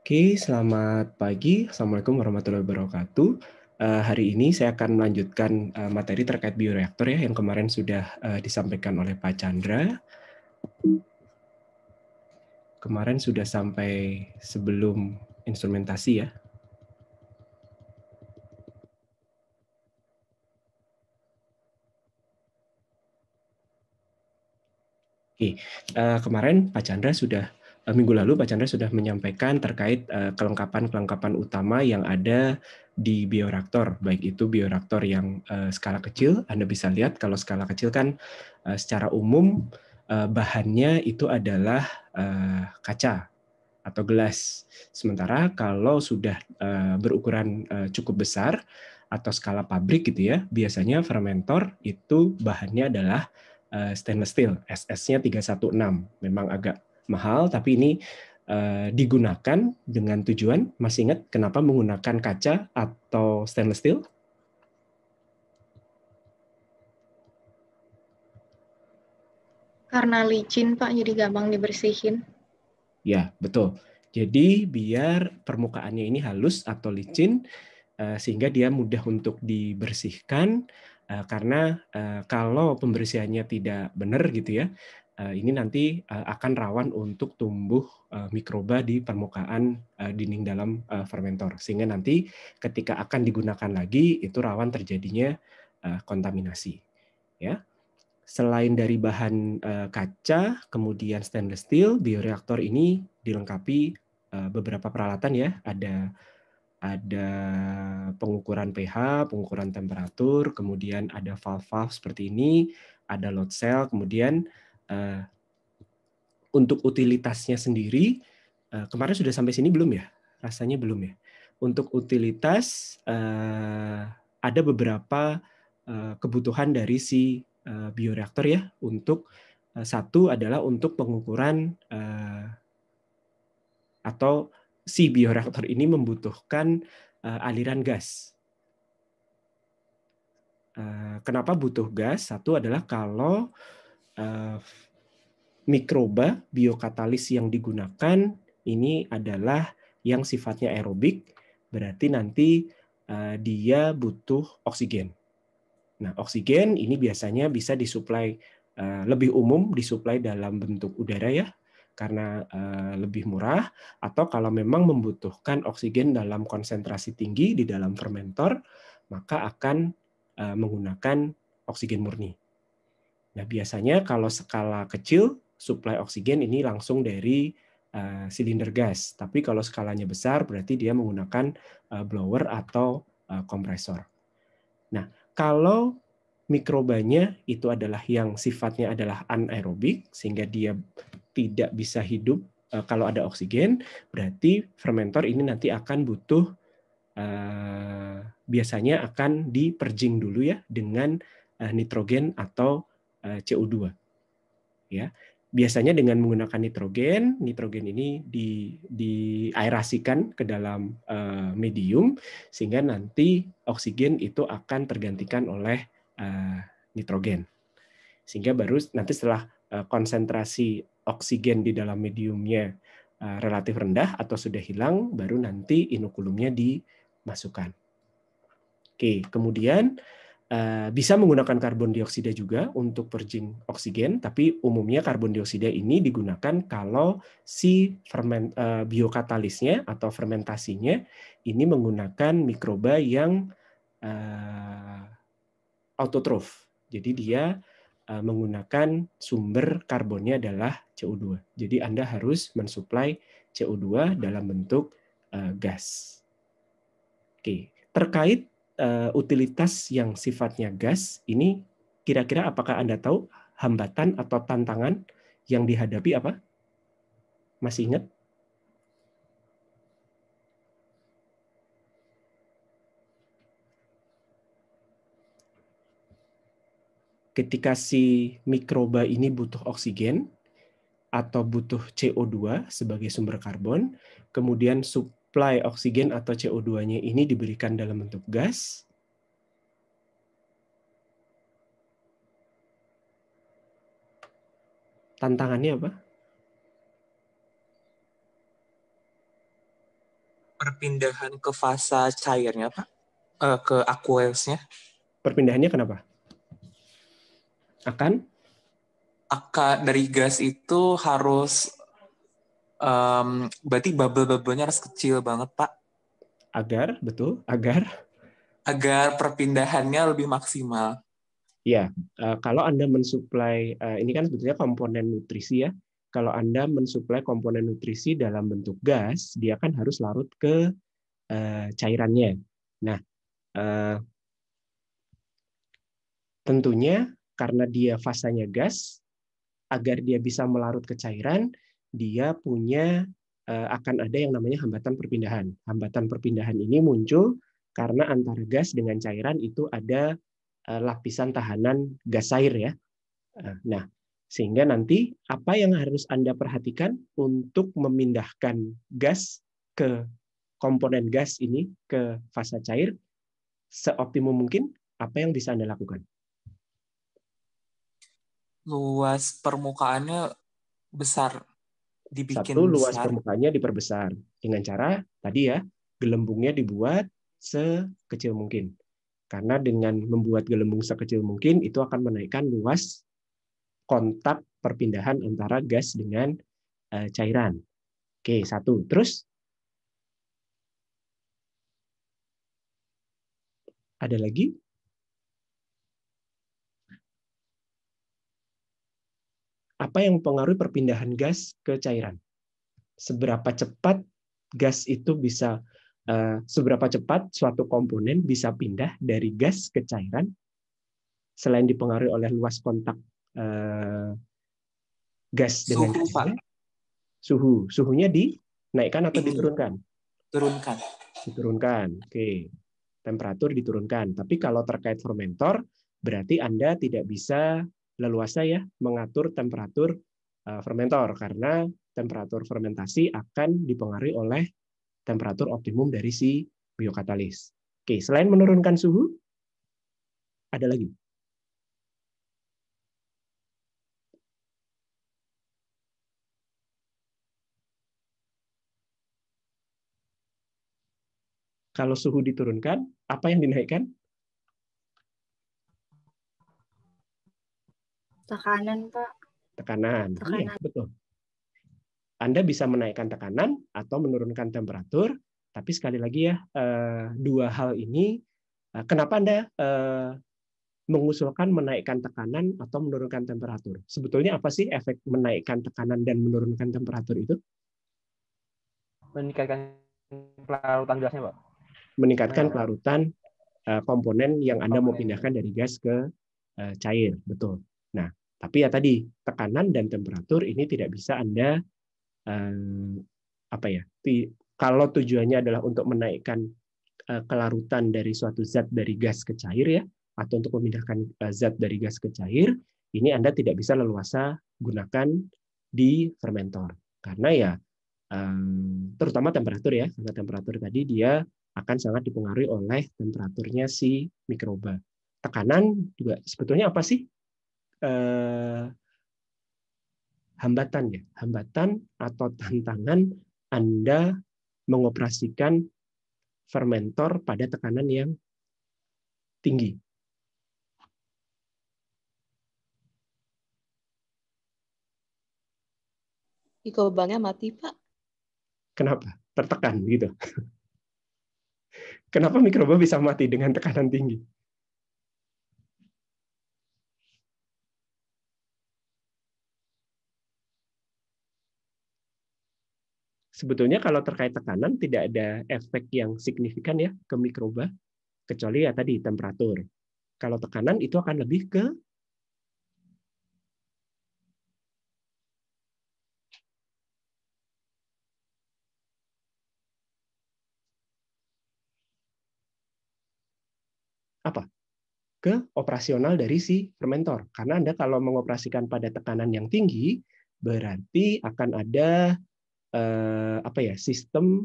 Oke, selamat pagi. Assalamualaikum warahmatullahi wabarakatuh. Hari ini saya akan melanjutkan materi terkait bioreaktor ya, yang kemarin sudah disampaikan oleh Pak Chandra. Kemarin sudah sampai sebelum instrumentasi ya. Oke, kemarin Pak Chandra sudah minggu lalu Pak Chandra sudah menyampaikan terkait kelengkapan-kelengkapan utama yang ada di bioreaktor, baik itu bioreaktor yang skala kecil. Anda bisa lihat kalau skala kecil kan secara umum bahannya itu adalah kaca atau gelas. Sementara kalau sudah berukuran cukup besar atau skala pabrik gitu ya, biasanya fermentor itu bahannya adalah stainless steel, SS-nya 316. Memang agak mahal, tapi ini digunakan dengan tujuan, masih ingat kenapa menggunakan kaca atau stainless steel? Karena licin, Pak, jadi gampang dibersihin. Ya, betul. Jadi biar permukaannya ini halus atau licin, sehingga dia mudah untuk dibersihkan, karena kalau pembersihannya tidak benar gitu ya, ini nanti akan rawan untuk tumbuh mikroba di permukaan dinding dalam fermentor, sehingga nanti ketika akan digunakan lagi itu rawan terjadinya kontaminasi. Ya. Selain dari bahan kaca, kemudian stainless steel, bioreaktor ini dilengkapi beberapa peralatan ya, ada pengukuran pH, pengukuran temperatur, kemudian ada valve-valve seperti ini, ada load cell, kemudian untuk utilitasnya sendiri, kemarin sudah sampai sini belum ya? Rasanya belum ya. Untuk utilitas, ada beberapa kebutuhan dari si bioreaktor ya, untuk satu adalah untuk pengukuran atau si bioreaktor ini membutuhkan aliran gas. Kenapa butuh gas? Satu adalah kalau mikroba biokatalis yang digunakan ini adalah yang sifatnya aerobik, berarti nanti dia butuh oksigen. Nah, oksigen ini biasanya bisa disuplai lebih umum, disuplai dalam bentuk udara ya, karena lebih murah, atau kalau memang membutuhkan oksigen dalam konsentrasi tinggi di dalam fermentor, maka akan menggunakan oksigen murni. Nah, biasanya kalau skala kecil, suplai oksigen ini langsung dari silinder gas. Tapi kalau skalanya besar, berarti dia menggunakan blower atau kompresor. Nah, kalau mikrobanya itu adalah yang sifatnya adalah anaerobik, sehingga dia tidak bisa hidup kalau ada oksigen, berarti fermentor ini nanti akan butuh, biasanya akan diperjing dulu ya dengan nitrogen atau CO2. Ya, biasanya dengan menggunakan nitrogen ini diaerasikan ke dalam medium, sehingga nanti oksigen itu akan tergantikan oleh nitrogen. Sehingga baru nanti setelah konsentrasi oksigen di dalam mediumnya relatif rendah atau sudah hilang, baru nanti inokulumnya dimasukkan. Oke, kemudian bisa menggunakan karbon dioksida juga untuk purging oksigen, tapi umumnya karbon dioksida ini digunakan kalau si biokatalisnya atau fermentasinya ini menggunakan mikroba yang autotrof. Jadi dia menggunakan sumber karbonnya adalah CO2. Jadi Anda harus mensuplai CO2 dalam bentuk gas. Oke, terkait utilitas yang sifatnya gas, ini kira-kira apakah Anda tahu hambatan atau tantangan yang dihadapi apa? Masih ingat? Ketika si mikroba ini butuh oksigen atau butuh CO2 sebagai sumber karbon, kemudian suplai oksigen atau CO2-nya ini diberikan dalam bentuk gas, tantangannya apa? perpindahan ke fasa cairnya, Pak? Ke aqueousnya? Perpindahannya kenapa? Akan? Dari gas itu harus, berarti bubble-bubble-nya harus kecil banget, Pak. Agar, betul, agar Perpindahannya lebih maksimal. ya, kalau Anda mensuplai, ini kan sebetulnya komponen nutrisi ya. Kalau Anda mensuplai komponen nutrisi dalam bentuk gas, dia kan harus larut ke cairannya. Nah, tentunya karena dia fasanya gas, agar dia bisa melarut ke cairan, dia punya akan ada yang namanya hambatan perpindahan. Hambatan perpindahan ini muncul karena antara gas dengan cairan itu ada lapisan tahanan gas air ya. Nah, sehingga nanti apa yang harus Anda perhatikan untuk memindahkan gas ke komponen gas ini ke fasa cair seoptimum mungkin, apa yang bisa Anda lakukan? Luas permukaannya besar, dibikin Satu, luas besar. permukaannya diperbesar dengan cara tadi ya, gelembungnya dibuat sekecil mungkin. Karena dengan membuat gelembung sekecil mungkin itu akan menaikkan luas kontak perpindahan antara gas dengan cairan. Oke, satu. Terus ada lagi? Apa yang mempengaruhi perpindahan gas ke cairan? Seberapa cepat gas itu bisa, seberapa cepat suatu komponen bisa pindah dari gas ke cairan selain dipengaruhi oleh luas kontak gas dengan Suhu, Pak. cairan? Suhunya dinaikkan atau diturunkan? Turunkan. Diturunkan. Oke. Temperatur diturunkan. Tapi kalau terkait fermentor, berarti Anda tidak bisa leluasa ya mengatur temperatur fermentor karena temperatur fermentasi akan dipengaruhi oleh temperatur optimum dari si biokatalis. Oke, selain menurunkan suhu, ada lagi. Kalau suhu diturunkan, apa yang dinaikkan? Tekanan, Pak. Tekanan. Iya, betul. Anda bisa menaikkan tekanan atau menurunkan temperatur, tapi sekali lagi ya, dua hal ini, kenapa Anda mengusulkan menaikkan tekanan atau menurunkan temperatur? Sebetulnya apa sih efek menaikkan tekanan dan menurunkan temperatur itu? Meningkatkan kelarutan gasnya, Pak. Meningkatkan kelarutan komponen yang Anda mau pindahkan dari gas ke cair, betul. Nah, tapi ya tadi tekanan dan temperatur ini tidak bisa Anda kalau tujuannya adalah untuk menaikkan kelarutan dari suatu zat dari gas ke cair ya, atau untuk memindahkan zat dari gas ke cair, ini Anda tidak bisa leluasa gunakan di fermentor karena ya terutama temperatur ya, karena temperatur tadi dia akan sangat dipengaruhi oleh temperaturnya si mikroba. Tekanan juga sebetulnya apa sih? Hambatan ya, hambatan atau tantangan Anda mengoperasikan fermentor pada tekanan yang tinggi. Mikrobanya mati, Pak. Kenapa? Tertekan gitu. Kenapa mikroba bisa mati dengan tekanan tinggi? Sebetulnya kalau terkait tekanan tidak ada efek yang signifikan ya ke mikroba, kecuali ya tadi temperatur. Kalau tekanan itu akan lebih ke apa? Ke operasional dari si fermentor. Karena Anda kalau mengoperasikan pada tekanan yang tinggi, berarti akan ada sistem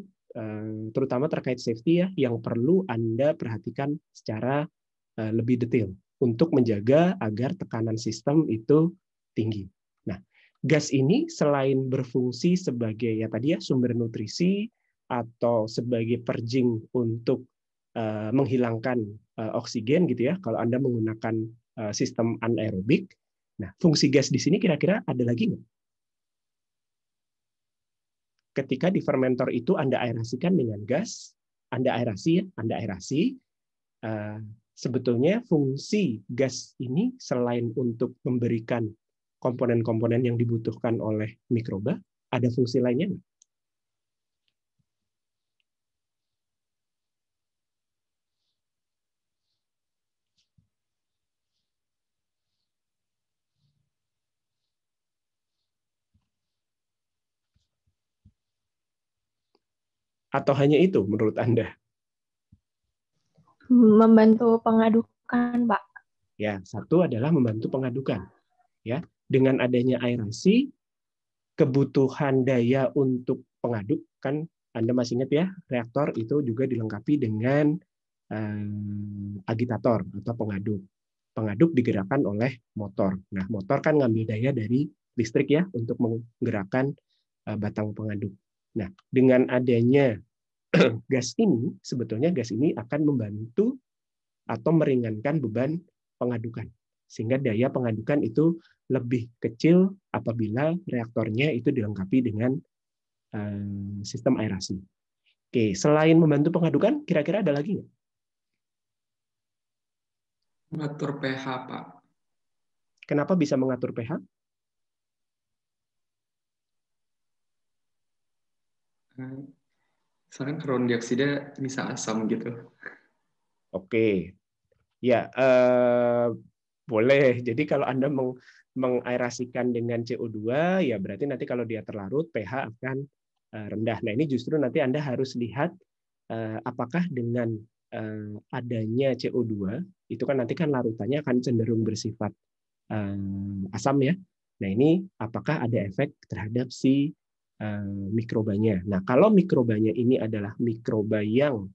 terutama terkait safety ya yang perlu Anda perhatikan secara lebih detail untuk menjaga agar tekanan sistem itu tinggi. Nah, gas ini selain berfungsi sebagai ya tadi ya sumber nutrisi atau sebagai purging untuk menghilangkan oksigen gitu ya, kalau Anda menggunakan sistem anaerobik. Nah, fungsi gas di sini kira-kira ada lagi nggak? Ketika di fermentor itu Anda aerasikan dengan gas, Anda aerasi, sebetulnya fungsi gas ini selain untuk memberikan komponen-komponen yang dibutuhkan oleh mikroba, ada fungsi lainnya nggak? Atau hanya itu menurut Anda? Membantu pengadukan, Pak. Ya, satu adalah membantu pengadukan. Ya, dengan adanya aerasi, kebutuhan daya untuk pengaduk kan Anda masih ingat ya, reaktor itu juga dilengkapi dengan agitator atau pengaduk. Pengaduk digerakkan oleh motor. Nah, motor kan ngambil daya dari listrik ya untuk menggerakkan batang pengaduk. Nah, dengan adanya gas ini, sebetulnya gas ini akan membantu atau meringankan beban pengadukan. Sehingga daya pengadukan itu lebih kecil apabila reaktornya itu dilengkapi dengan sistem aerasi. Oke, selain membantu pengadukan, kira-kira ada lagi nggak? Mengatur pH, Pak. Kenapa bisa mengatur pH? Misalkan karbon dioksida bisa asam gitu. Oke, ya boleh. Jadi kalau Anda mengaerasikan dengan CO2, ya berarti nanti kalau dia terlarut pH akan rendah. Nah ini justru nanti Anda harus lihat apakah dengan adanya CO2 itu kan nanti kan larutannya akan cenderung bersifat asam ya. Nah ini apakah ada efek terhadap si mikrobanya. Nah kalau mikrobanya ini adalah mikroba yang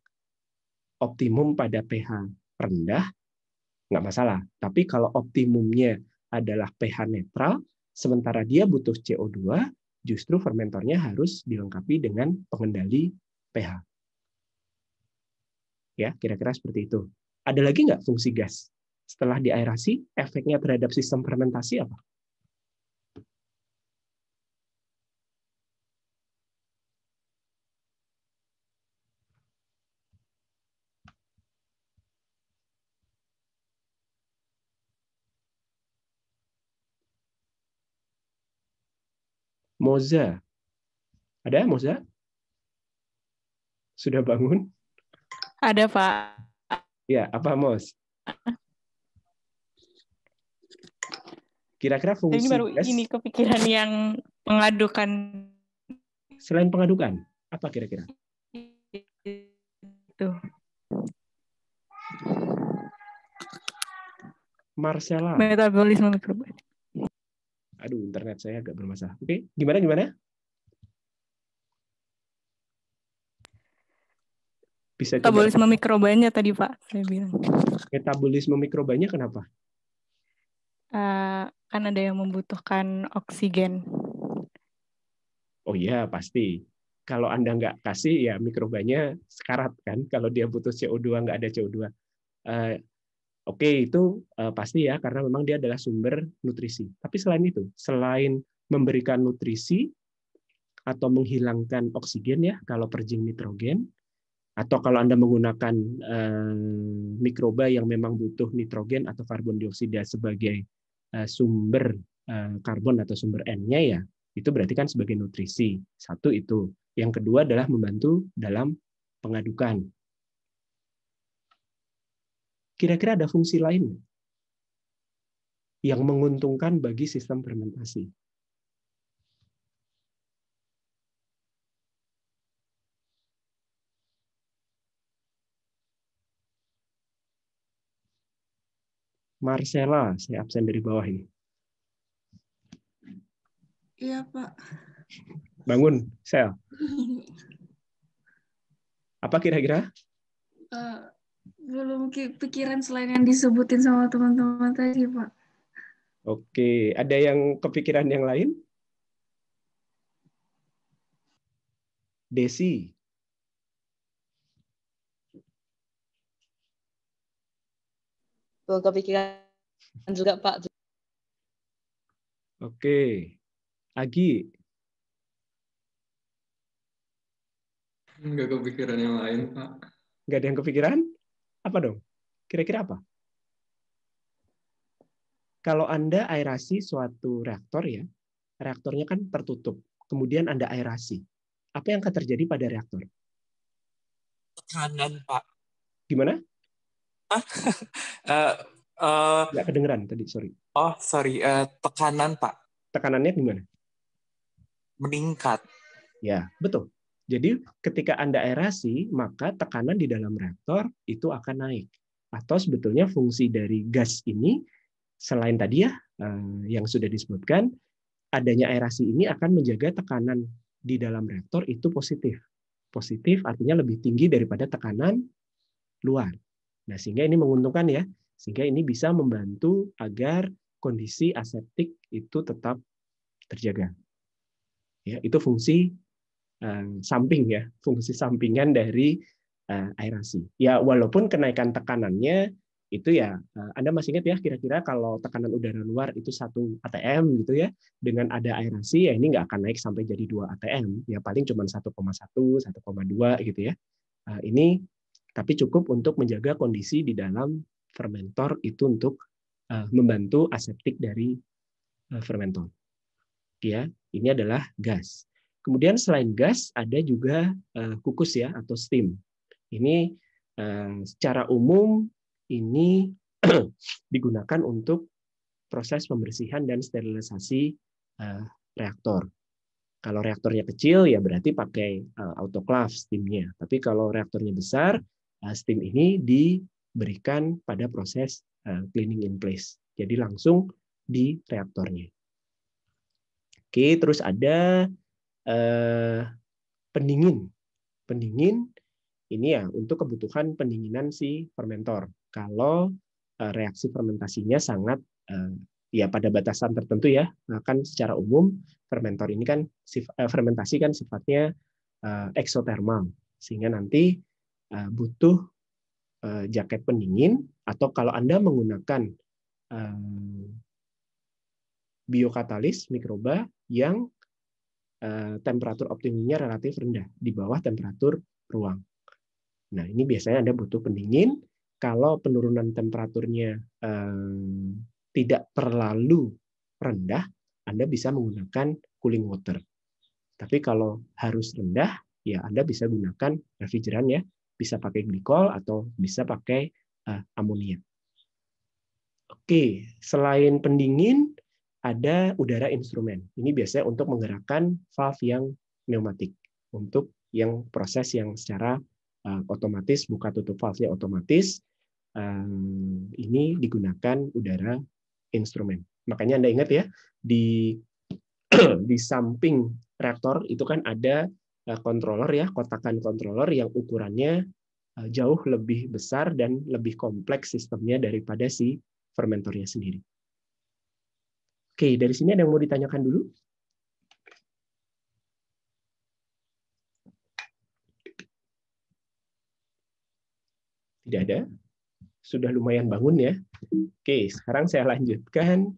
optimum pada pH rendah, nggak masalah. Tapi kalau optimumnya adalah pH netral, sementara dia butuh CO2, justru fermentornya harus dilengkapi dengan pengendali pH. Ya, kira-kira seperti itu. Ada lagi nggak fungsi gas? Setelah diaerasi, efeknya terhadap sistem fermentasi apa? Moza. Ada Moza? Sudah bangun? Ada, Pak. Ya, apa Mos? Kira-kira Ini fungsi baru gas ini kepikiran yang mengadukan selain pengadukan, apa kira-kira? itu. Marcella. Metabolisme mikroba. Aduh, internet saya agak bermasalah. Oke, gimana? Bisa coba. Metabolisme mikrobanya tadi, Pak, saya bilang. Metabolisme mikrobanya kenapa? Kan ada yang membutuhkan oksigen. Oh iya, pasti. Kalau Anda nggak kasih, ya mikrobanya sekarat kan. Kalau dia butuh CO2, nggak ada CO2. Oke, itu pasti ya, karena memang dia adalah sumber nutrisi. Tapi selain itu, selain memberikan nutrisi atau menghilangkan oksigen ya, kalau purging nitrogen, atau kalau Anda menggunakan mikroba yang memang butuh nitrogen atau karbon dioksida sebagai sumber karbon atau sumber N-nya ya, itu berarti kan sebagai nutrisi. Satu itu. Yang kedua adalah membantu dalam pengadukan. Kira-kira ada fungsi lain yang menguntungkan bagi sistem fermentasi? Marcella, saya absen dari bawah ini. Iya, Pak. Bangun, Sel. Apa kira-kira? Belum kepikiran selain yang disebutin sama teman-teman tadi, Pak. Oke, ada yang kepikiran yang lain? Desi, Belum kepikiran juga, Pak. Oke. Agi, Nggak kepikiran yang lain, Pak. nggak ada yang kepikiran? Apa dong? Kira-kira apa? Kalau Anda aerasi suatu reaktor ya, reaktornya kan tertutup. Kemudian Anda aerasi. Apa yang akan terjadi pada reaktor? Tekanan, Pak. Gimana? Eh, eh, Nggak kedengeran tadi, sorry. sorry. Tekanan, Pak. Tekanannya gimana? Meningkat. Ya, betul. Jadi ketika Anda aerasi, maka tekanan di dalam reaktor itu akan naik. Atau sebetulnya fungsi dari gas ini, selain tadi ya, yang sudah disebutkan, adanya aerasi ini akan menjaga tekanan di dalam reaktor itu positif. Positif artinya lebih tinggi daripada tekanan luar. Nah, sehingga ini menguntungkan ya. Sehingga ini bisa membantu agar kondisi aseptik itu tetap terjaga. Ya, itu fungsi samping ya, fungsi sampingan dari aerasi. Ya, walaupun kenaikan tekanannya itu ya, Anda masih ingat ya, kira-kira kalau tekanan udara luar itu 1 atm gitu ya, dengan ada aerasi ya ini nggak akan naik sampai jadi 2 atm, ya paling cuma 1,1, 1,2 gitu ya. Ini tapi cukup untuk menjaga kondisi di dalam fermentor itu untuk membantu aseptik dari fermentor. Ya, ini adalah gas. Kemudian selain gas ada juga kukus ya atau steam. Ini secara umum ini digunakan untuk proses pembersihan dan sterilisasi reaktor. Kalau reaktornya kecil ya berarti pakai autoclave steamnya. Tapi kalau reaktornya besar, steam ini diberikan pada proses cleaning in place. Jadi langsung di reaktornya. Oke, terus ada pendingin. Pendingin ini ya untuk kebutuhan pendinginan si fermentor. Kalau reaksi fermentasinya sangat ya pada batasan tertentu ya, kan secara umum fermentor ini kan fermentasi kan sifatnya eksotermal, sehingga nanti butuh jaket pendingin, atau kalau Anda menggunakan biokatalis mikroba yang temperatur optimumnya relatif rendah, di bawah temperatur ruang. Nah, ini biasanya Anda butuh pendingin. Kalau penurunan temperaturnya tidak terlalu rendah, Anda bisa menggunakan cooling water. Tapi kalau harus rendah, ya Anda bisa gunakan refrigeran ya, bisa pakai glikol atau bisa pakai amonia. Oke, selain pendingin, ada udara instrumen. Ini biasanya untuk menggerakkan valve yang pneumatik, untuk yang proses yang secara otomatis, buka tutup valve-nya otomatis, ini digunakan udara instrumen. Makanya Anda ingat ya, di samping reaktor itu kan ada controller ya, kotakan controller yang ukurannya jauh lebih besar dan lebih kompleks sistemnya daripada si fermentornya sendiri. Oke, dari sini ada yang mau ditanyakan dulu? Tidak ada? Sudah lumayan bangun ya. Oke, sekarang saya lanjutkan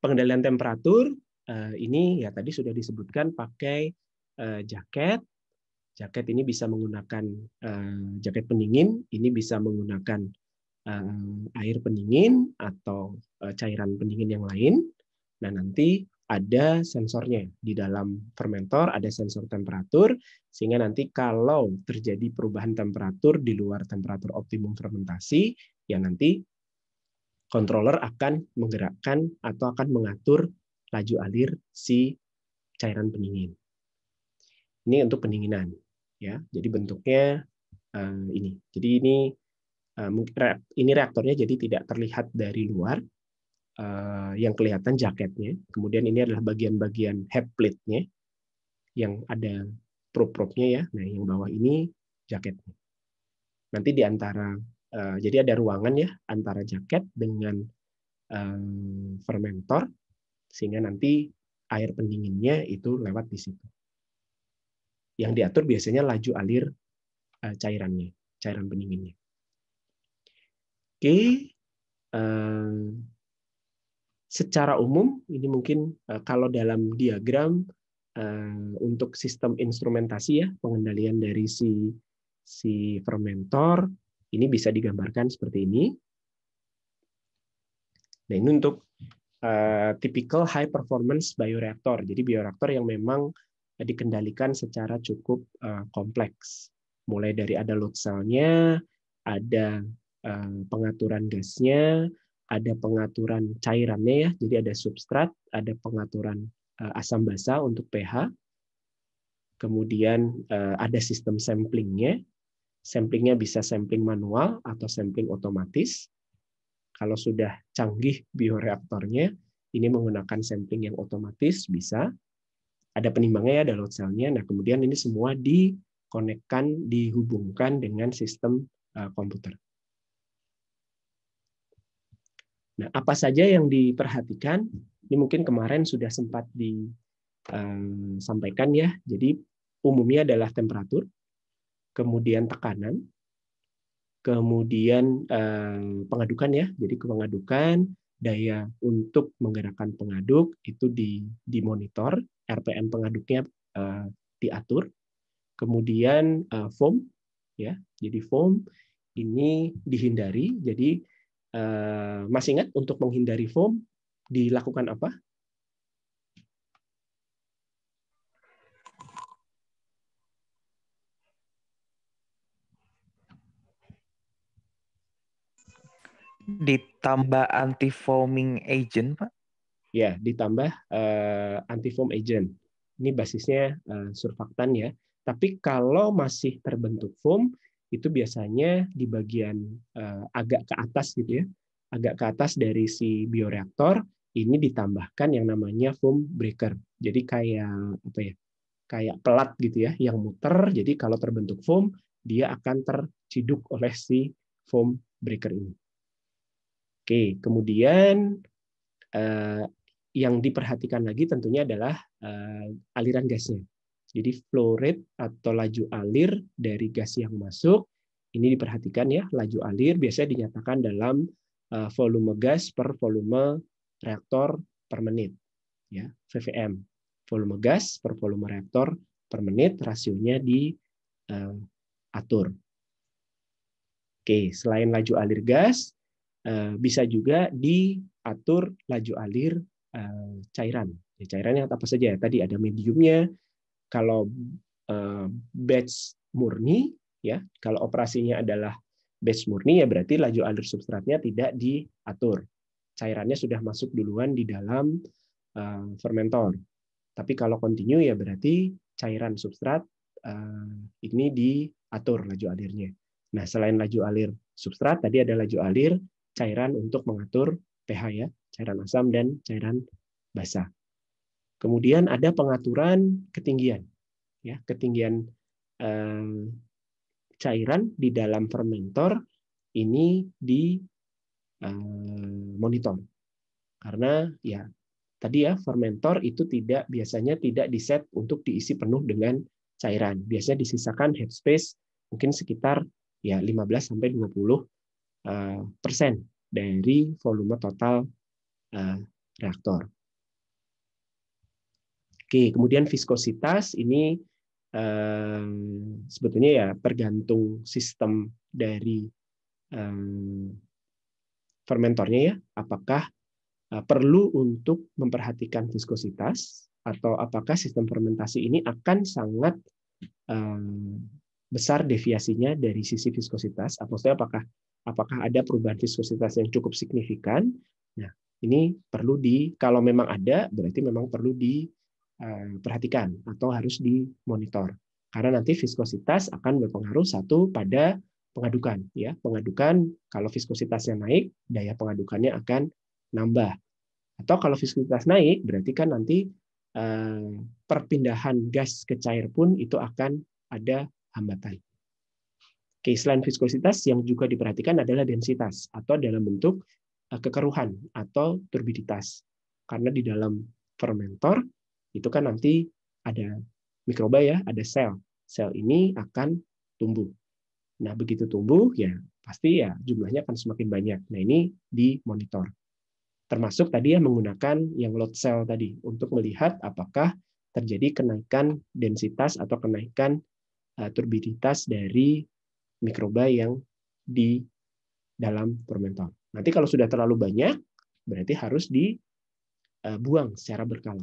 pengendalian temperatur. Ini ya tadi sudah disebutkan pakai jaket. Jaket ini bisa menggunakan jaket pendingin, ini bisa menggunakan air pendingin atau cairan pendingin yang lain. Nah, nanti ada sensornya di dalam fermentor, ada sensor temperatur, sehingga nanti kalau terjadi perubahan temperatur di luar temperatur optimum fermentasi, ya nanti controller akan menggerakkan atau akan mengatur laju alir si cairan pendingin. Ini untuk pendinginan, ya. Jadi bentuknya ini. Jadi ini reaktornya jadi tidak terlihat dari luar. Yang kelihatan jaketnya. Kemudian ini adalah bagian-bagian head plate-nya yang ada probe-probe-nya ya. Nah, yang bawah ini jaketnya. Nanti di antara jadi ada ruangan ya antara jaket dengan fermentor, sehingga nanti air pendinginnya itu lewat di situ. Yang diatur biasanya laju alir cairannya, cairan pendinginnya. Oke, secara umum ini mungkin kalau dalam diagram untuk sistem instrumentasi ya, pengendalian dari si fermentor ini bisa digambarkan seperti ini. Nah, ini untuk typical high performance bioreaktor. Jadi bioreaktor yang memang dikendalikan secara cukup kompleks. Mulai dari ada load cell-nya, ada pengaturan gasnya, ada pengaturan cairannya ya. Jadi ada substrat, ada pengaturan asam basa untuk pH. Kemudian ada sistem samplingnya. Samplingnya bisa sampling manual atau sampling otomatis. Kalau sudah canggih bioreaktornya, ini menggunakan sampling yang otomatis bisa. Ada penimbangnya, ada load cell-nya. Nah, kemudian ini semua dikonekkan, dihubungkan dengan sistem komputer. Nah, apa saja yang diperhatikan? Ini mungkin kemarin sudah sempat disampaikan ya. Jadi umumnya adalah temperatur, kemudian tekanan, kemudian pengadukan ya. Jadi pengadukan, daya untuk menggerakkan pengaduk itu dimonitor, RPM pengaduknya diatur. Kemudian foam ya. Jadi foam ini dihindari. Jadi masih ingat untuk menghindari foam dilakukan apa? Ditambah anti-foaming agent, Pak? Ya, ditambah anti-foam agent. Ini basisnya surfaktan ya. Tapi kalau masih terbentuk foam, itu biasanya di bagian agak ke atas gitu ya. Agak ke atas dari si bioreaktor, ini ditambahkan yang namanya foam breaker. Jadi kayak apa ya? Kayak pelat gitu ya, yang muter. Jadi kalau terbentuk foam, dia akan terciduk oleh si foam breaker ini. Oke, kemudian yang diperhatikan lagi tentunya adalah aliran gasnya. Jadi flow rate atau laju alir dari gas yang masuk ini diperhatikan ya. Laju alir biasanya dinyatakan dalam volume gas per volume reaktor per menit, ya VVM. Volume gas per volume reaktor per menit, rasionya diatur. Oke, selain laju alir gas, bisa juga diatur laju alir cairan. Cairan yang apa saja? Tadi ada mediumnya. Kalau batch murni, ya, kalau operasinya adalah batch murni, ya berarti laju alir substratnya tidak diatur. Cairannya sudah masuk duluan di dalam fermentor. Tapi kalau continue, ya berarti cairan substrat ini diatur laju alirnya. Nah, selain laju alir substrat, tadi ada laju alir cairan untuk mengatur pH ya, cairan asam dan cairan basa. Kemudian ada pengaturan ketinggian, ya ketinggian cairan di dalam fermentor ini dimonitor karena ya tadi ya fermentor itu biasanya tidak diset untuk diisi penuh dengan cairan, biasanya disisakan headspace mungkin sekitar ya 15-20% dari volume total reaktor. Oke, kemudian viskositas ini sebetulnya ya tergantung sistem dari fermentornya ya, apakah perlu untuk memperhatikan viskositas atau apakah sistem fermentasi ini akan sangat besar deviasinya dari sisi viskositas, maksudnya apakah ada perubahan viskositas yang cukup signifikan. Nah, ini perlu kalau memang ada, berarti memang perlu diperhatikan atau harus dimonitor. Karena nanti viskositas akan berpengaruh satu pada pengadukan. Ya, pengadukan kalau viskositasnya naik, daya pengadukannya akan nambah. Atau kalau viskositas naik, berarti kan nanti perpindahan gas ke cair pun itu akan ada hambatan. Oke, selain viskositas yang juga diperhatikan adalah densitas atau dalam bentuk kekeruhan atau turbiditas. Karena di dalam fermentor itu kan nanti ada mikroba ya, ada sel. Sel ini akan tumbuh. Nah, begitu tumbuh ya pasti ya jumlahnya akan semakin banyak. Nah, ini dimonitor. Termasuk tadi ya menggunakan yang load cell tadi untuk melihat apakah terjadi kenaikan densitas atau kenaikan turbiditas dari mikroba yang di dalam fermentor. Nanti kalau sudah terlalu banyak, berarti harus dibuang secara berkala.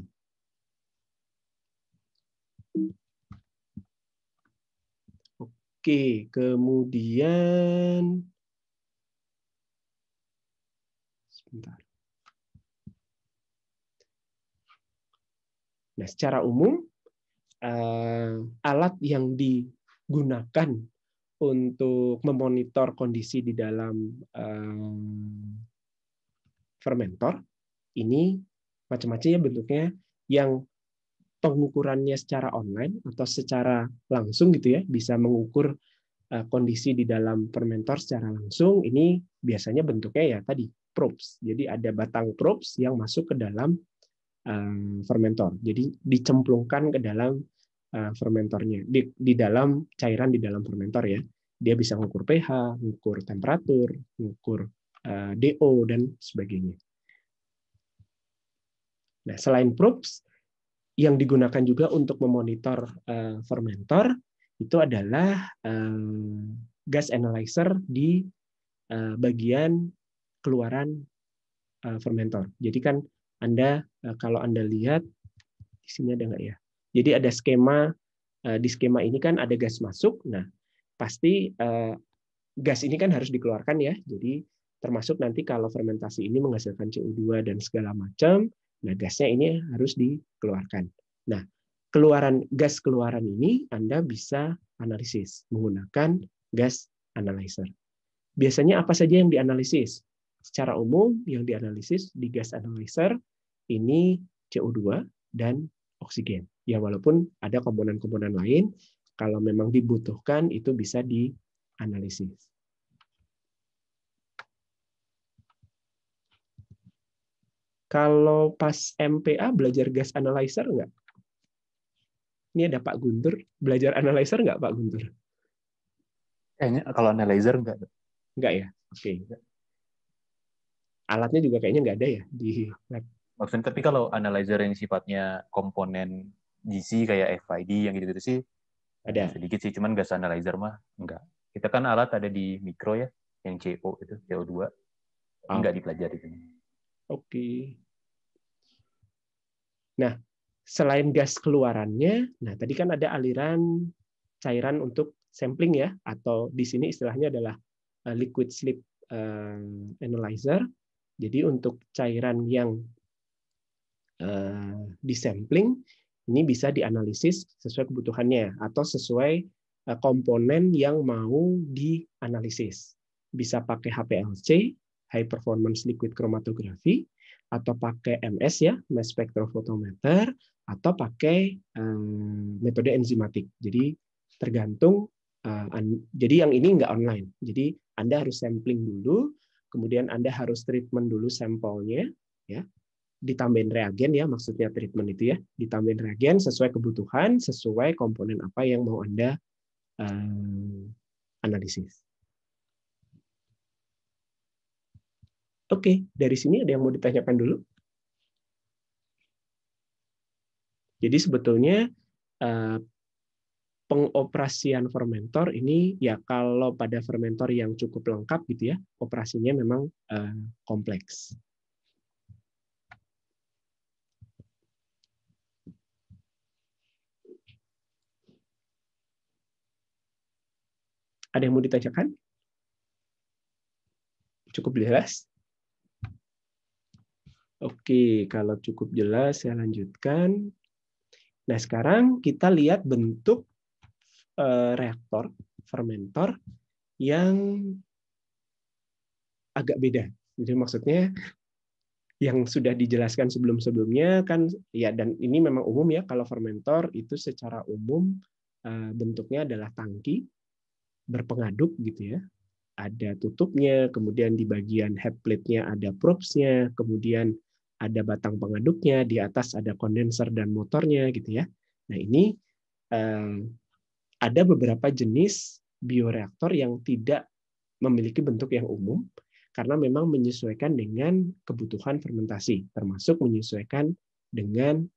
Oke, kemudian sebentar. Nah, secara umum alat yang digunakan untuk memonitor kondisi di dalam fermentor ini macam-macam ya bentuknya, yang pengukurannya secara online atau secara langsung gitu ya, bisa mengukur kondisi di dalam fermentor secara langsung. Ini biasanya bentuknya ya tadi probes. Jadi ada batang probes yang masuk ke dalam fermentor. Jadi dicemplungkan ke dalam fermentornya, di dalam cairan di dalam fermentor ya. Dia bisa mengukur pH, mengukur temperatur, mengukur DO dan sebagainya. Nah, selain probes, yang digunakan juga untuk memonitor fermentor itu adalah gas analyzer di bagian keluaran fermentor. Jadi kan Anda kalau Anda lihat di sini ada nggak ya? Jadi ada skema, di skema ini kan ada gas masuk. Nah, pasti gas ini kan harus dikeluarkan ya. Jadi termasuk nanti kalau fermentasi ini menghasilkan CO2 dan segala macam, nah gasnya ini harus dikeluarkan. Nah, gas keluaran ini Anda bisa analisis menggunakan gas analyzer. Biasanya apa saja yang dianalisis? Secara umum yang dianalisis di gas analyzer ini CO2 dan oksigen. Ya walaupun ada komponen-komponen lain, kalau memang dibutuhkan itu bisa dianalisis. Kalau pas MPA belajar gas analyzer nggak? Ini ada Pak Guntur. Belajar analyzer nggak Pak Guntur? Kayaknya kalau analyzer nggak. Nggak ya? Oke. Alatnya juga kayaknya nggak ada ya di lab. Maksudnya, tapi kalau analyzer yang sifatnya komponen GC kayak FID yang gitu-gitu sih ada. Sedikit sih, cuman gas analyzer mah enggak. Kita kan alat ada di mikro ya, yang CO itu, CO2. Enggak dipelajari. Oke. Nah, selain gas keluarannya, nah tadi kan ada aliran cairan untuk sampling ya, atau di sini istilahnya adalah liquid slip analyzer. Jadi untuk cairan yang disampling ini bisa dianalisis sesuai kebutuhannya atau sesuai komponen yang mau dianalisis. Bisa pakai HPLC, High Performance Liquid Chromatography, atau pakai MS ya, Mass Spectrophotometer, atau pakai metode enzimatik. Jadi tergantung. Jadi yang ini nggak online. Jadi Anda harus sampling dulu, kemudian Anda harus treatment dulu sampelnya, ya. Ditambahin reagen ya, maksudnya treatment itu ya, ditambahin reagen sesuai kebutuhan, sesuai komponen apa yang mau Anda analisis. Oke, dari sini ada yang mau ditanyakan dulu? Jadi sebetulnya pengoperasian fermentor ini ya kalau pada fermentor yang cukup lengkap gitu ya, operasinya memang kompleks. Ada yang mau ditanyakan? Cukup jelas? Oke, kalau cukup jelas saya lanjutkan. Nah, sekarang kita lihat bentuk reaktor fermentor yang agak beda. Jadi maksudnya yang sudah dijelaskan sebelum-sebelumnya kan ya, dan ini memang umum ya, kalau fermentor itu secara umum bentuknya adalah tangki berpengaduk gitu ya. Ada tutupnya, kemudian di bagian head plate-nya ada probes-nya, kemudian ada batang pengaduknya, di atas ada kondenser dan motornya gitu ya. Nah, ini ada beberapa jenis bioreaktor yang tidak memiliki bentuk yang umum karena memang menyesuaikan dengan kebutuhan fermentasi, termasuk menyesuaikan dengan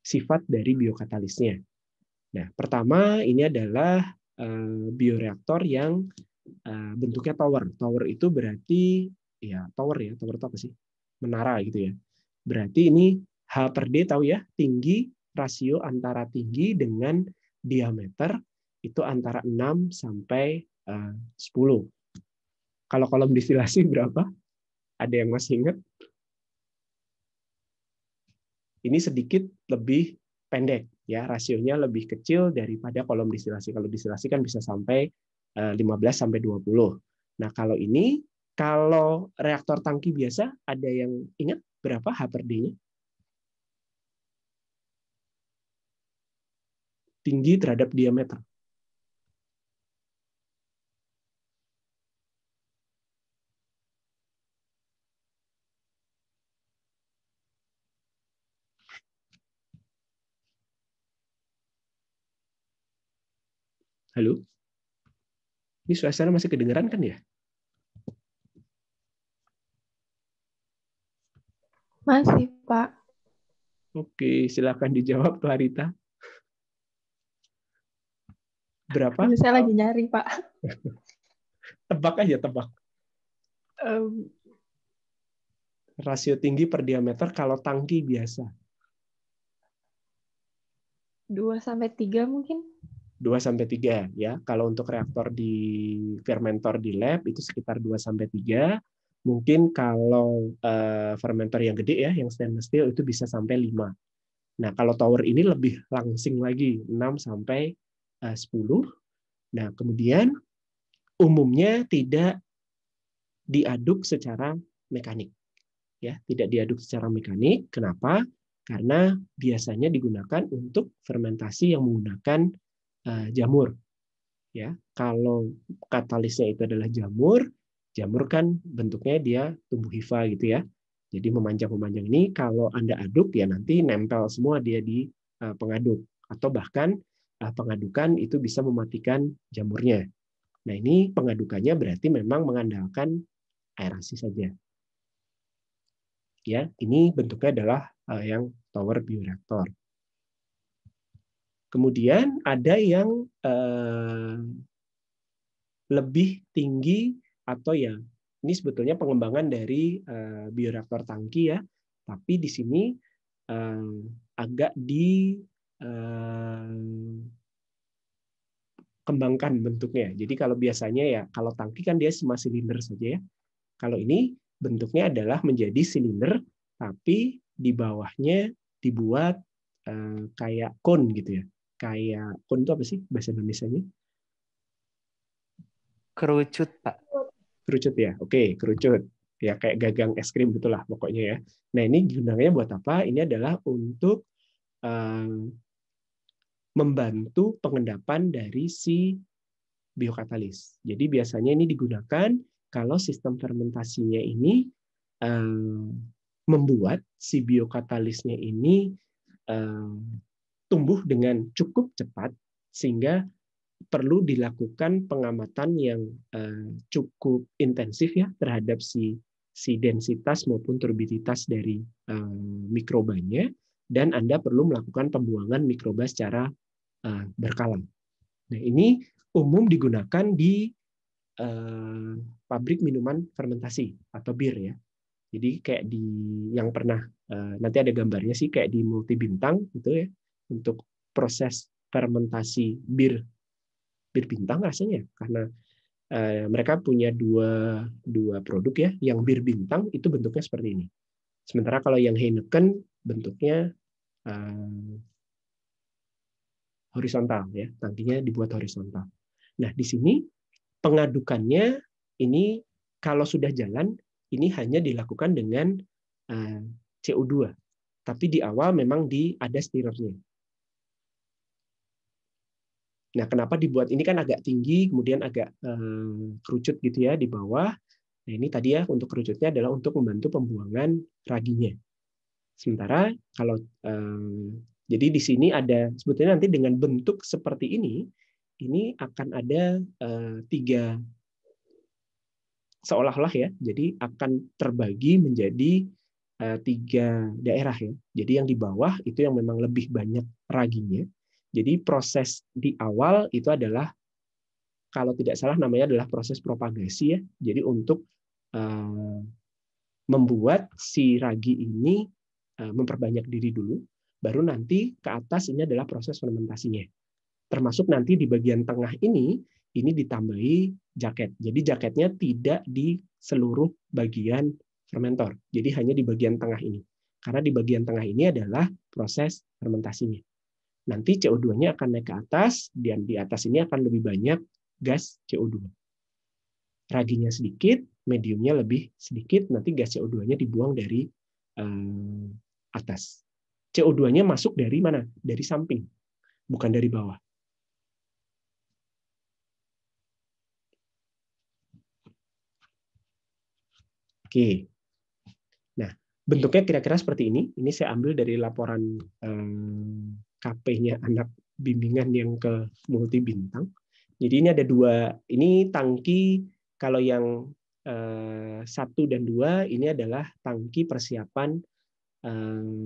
sifat dari biokatalisnya. Nah, pertama ini adalah bioreaktor yang bentuknya tower. Tower itu berarti ya tower itu apa sih? Menara gitu ya. Berarti ini H per D tahu ya, tinggi, rasio antara tinggi dengan diameter itu antara 6 sampai 10. Kalau kolom distilasi berapa? Ada yang masih ingat? Ini sedikit lebih pendek ya, rasionya lebih kecil daripada kolom distilasi. Kalau distilasi kan bisa sampai 15 sampai 20. Nah, kalau reaktor tangki biasa ada yang ingat berapa H per D-nya? Tinggi terhadap diameter. Halo? Ini suasana masih kedengeran kan ya? Masih, Pak. Oke, silakan dijawab, Clarita. Berapa? Ini saya lagi nyari, Pak. Tebak aja, tebak. Rasio tinggi per diameter kalau tangki biasa. 2-3 mungkin. 2-3 ya. Kalau untuk reaktor di fermentor di lab itu sekitar 2-3. Mungkin kalau fermentor yang gede ya, yang stainless steel itu bisa sampai 5. Nah, kalau tower ini lebih langsing lagi, 6 sampai 10. Nah, kemudian umumnya tidak diaduk secara mekanik. Ya, tidak diaduk secara mekanik. Kenapa? Karena biasanya digunakan untuk fermentasi yang menggunakan jamur. Ya, kalau katalisnya itu adalah jamur kan bentuknya dia tumbuh hifa gitu ya. Jadi memanjang ini kalau Anda aduk ya nanti nempel semua dia di pengaduk, atau bahkan pengadukan itu bisa mematikan jamurnya. Nah, ini pengadukannya berarti memang mengandalkan aerasi saja. Ya, ini bentuknya adalah yang tower bioreaktor. Kemudian ada yang lebih tinggi atau ya ini sebetulnya pengembangan dari bioreaktor tangki ya, tapi di sini agak dikembangkan bentuknya. Jadi kalau biasanya ya kalau tangki kan dia cuma silinder saja ya. Kalau ini bentuknya adalah menjadi silinder, tapi di bawahnya dibuat kayak cone gitu ya. Kayak cone itu apa sih bahasa Indonesianya? Kerucut, Pak. Kerucut ya, oke, kerucut. Ya kayak gagang es krim gitulah pokoknya ya. Nah, ini gunanya buat apa? Ini adalah untuk membantu pengendapan dari si biokatalis. Jadi biasanya ini digunakan kalau sistem fermentasinya ini membuat si biokatalisnya ini tumbuh dengan cukup cepat sehingga perlu dilakukan pengamatan yang cukup intensif ya terhadap si densitas maupun turbiditas dari mikrobanya, dan Anda perlu melakukan pembuangan mikroba secara berkala. Nah, ini umum digunakan di pabrik minuman fermentasi atau bir ya. Jadi kayak di yang pernah nanti ada gambarnya sih kayak di Multi Bintang gitu ya, untuk proses fermentasi bir bintang rasanya, karena mereka punya dua produk ya. Yang bir bintang itu bentuknya seperti ini. Sementara kalau yang Heineken bentuknya horizontal ya, tangkinya dibuat horizontal. Nah, di sini pengadukannya ini kalau sudah jalan ini hanya dilakukan dengan CO2. Tapi di awal memang ada stirrernya. Nah, kenapa dibuat ini kan agak tinggi, kemudian agak kerucut gitu ya di bawah. Nah, ini tadi ya untuk kerucutnya adalah untuk membantu pembuangan raginya. Sementara kalau jadi di sini ada sebetulnya nanti dengan bentuk seperti ini ini akan ada 3 seolah-olah ya, jadi akan terbagi menjadi 3 daerah ya. Jadi yang di bawah itu yang memang lebih banyak raginya. Jadi proses di awal itu adalah, kalau tidak salah namanya adalah proses propagasi ya. Jadi untuk membuat si ragi ini memperbanyak diri dulu, baru nanti ke atas ini adalah proses fermentasinya. Termasuk nanti di bagian tengah ini ditambahi jaket. Jadi jaketnya tidak di seluruh bagian fermentor. Jadi hanya di bagian tengah ini. Karena di bagian tengah ini adalah proses fermentasinya. Nanti CO2-nya akan naik ke atas, dan di atas ini akan lebih banyak gas CO2. Raginya sedikit, mediumnya lebih sedikit, nanti gas CO2-nya dibuang dari atas. CO2-nya masuk dari mana? Dari samping, bukan dari bawah. Oke. Nah, bentuknya kira-kira seperti ini. Ini saya ambil dari laporan KP-nya anak bimbingan yang ke multi bintang. Jadi ini ada 2, ini tangki, kalau yang 1 dan 2 ini adalah tangki persiapan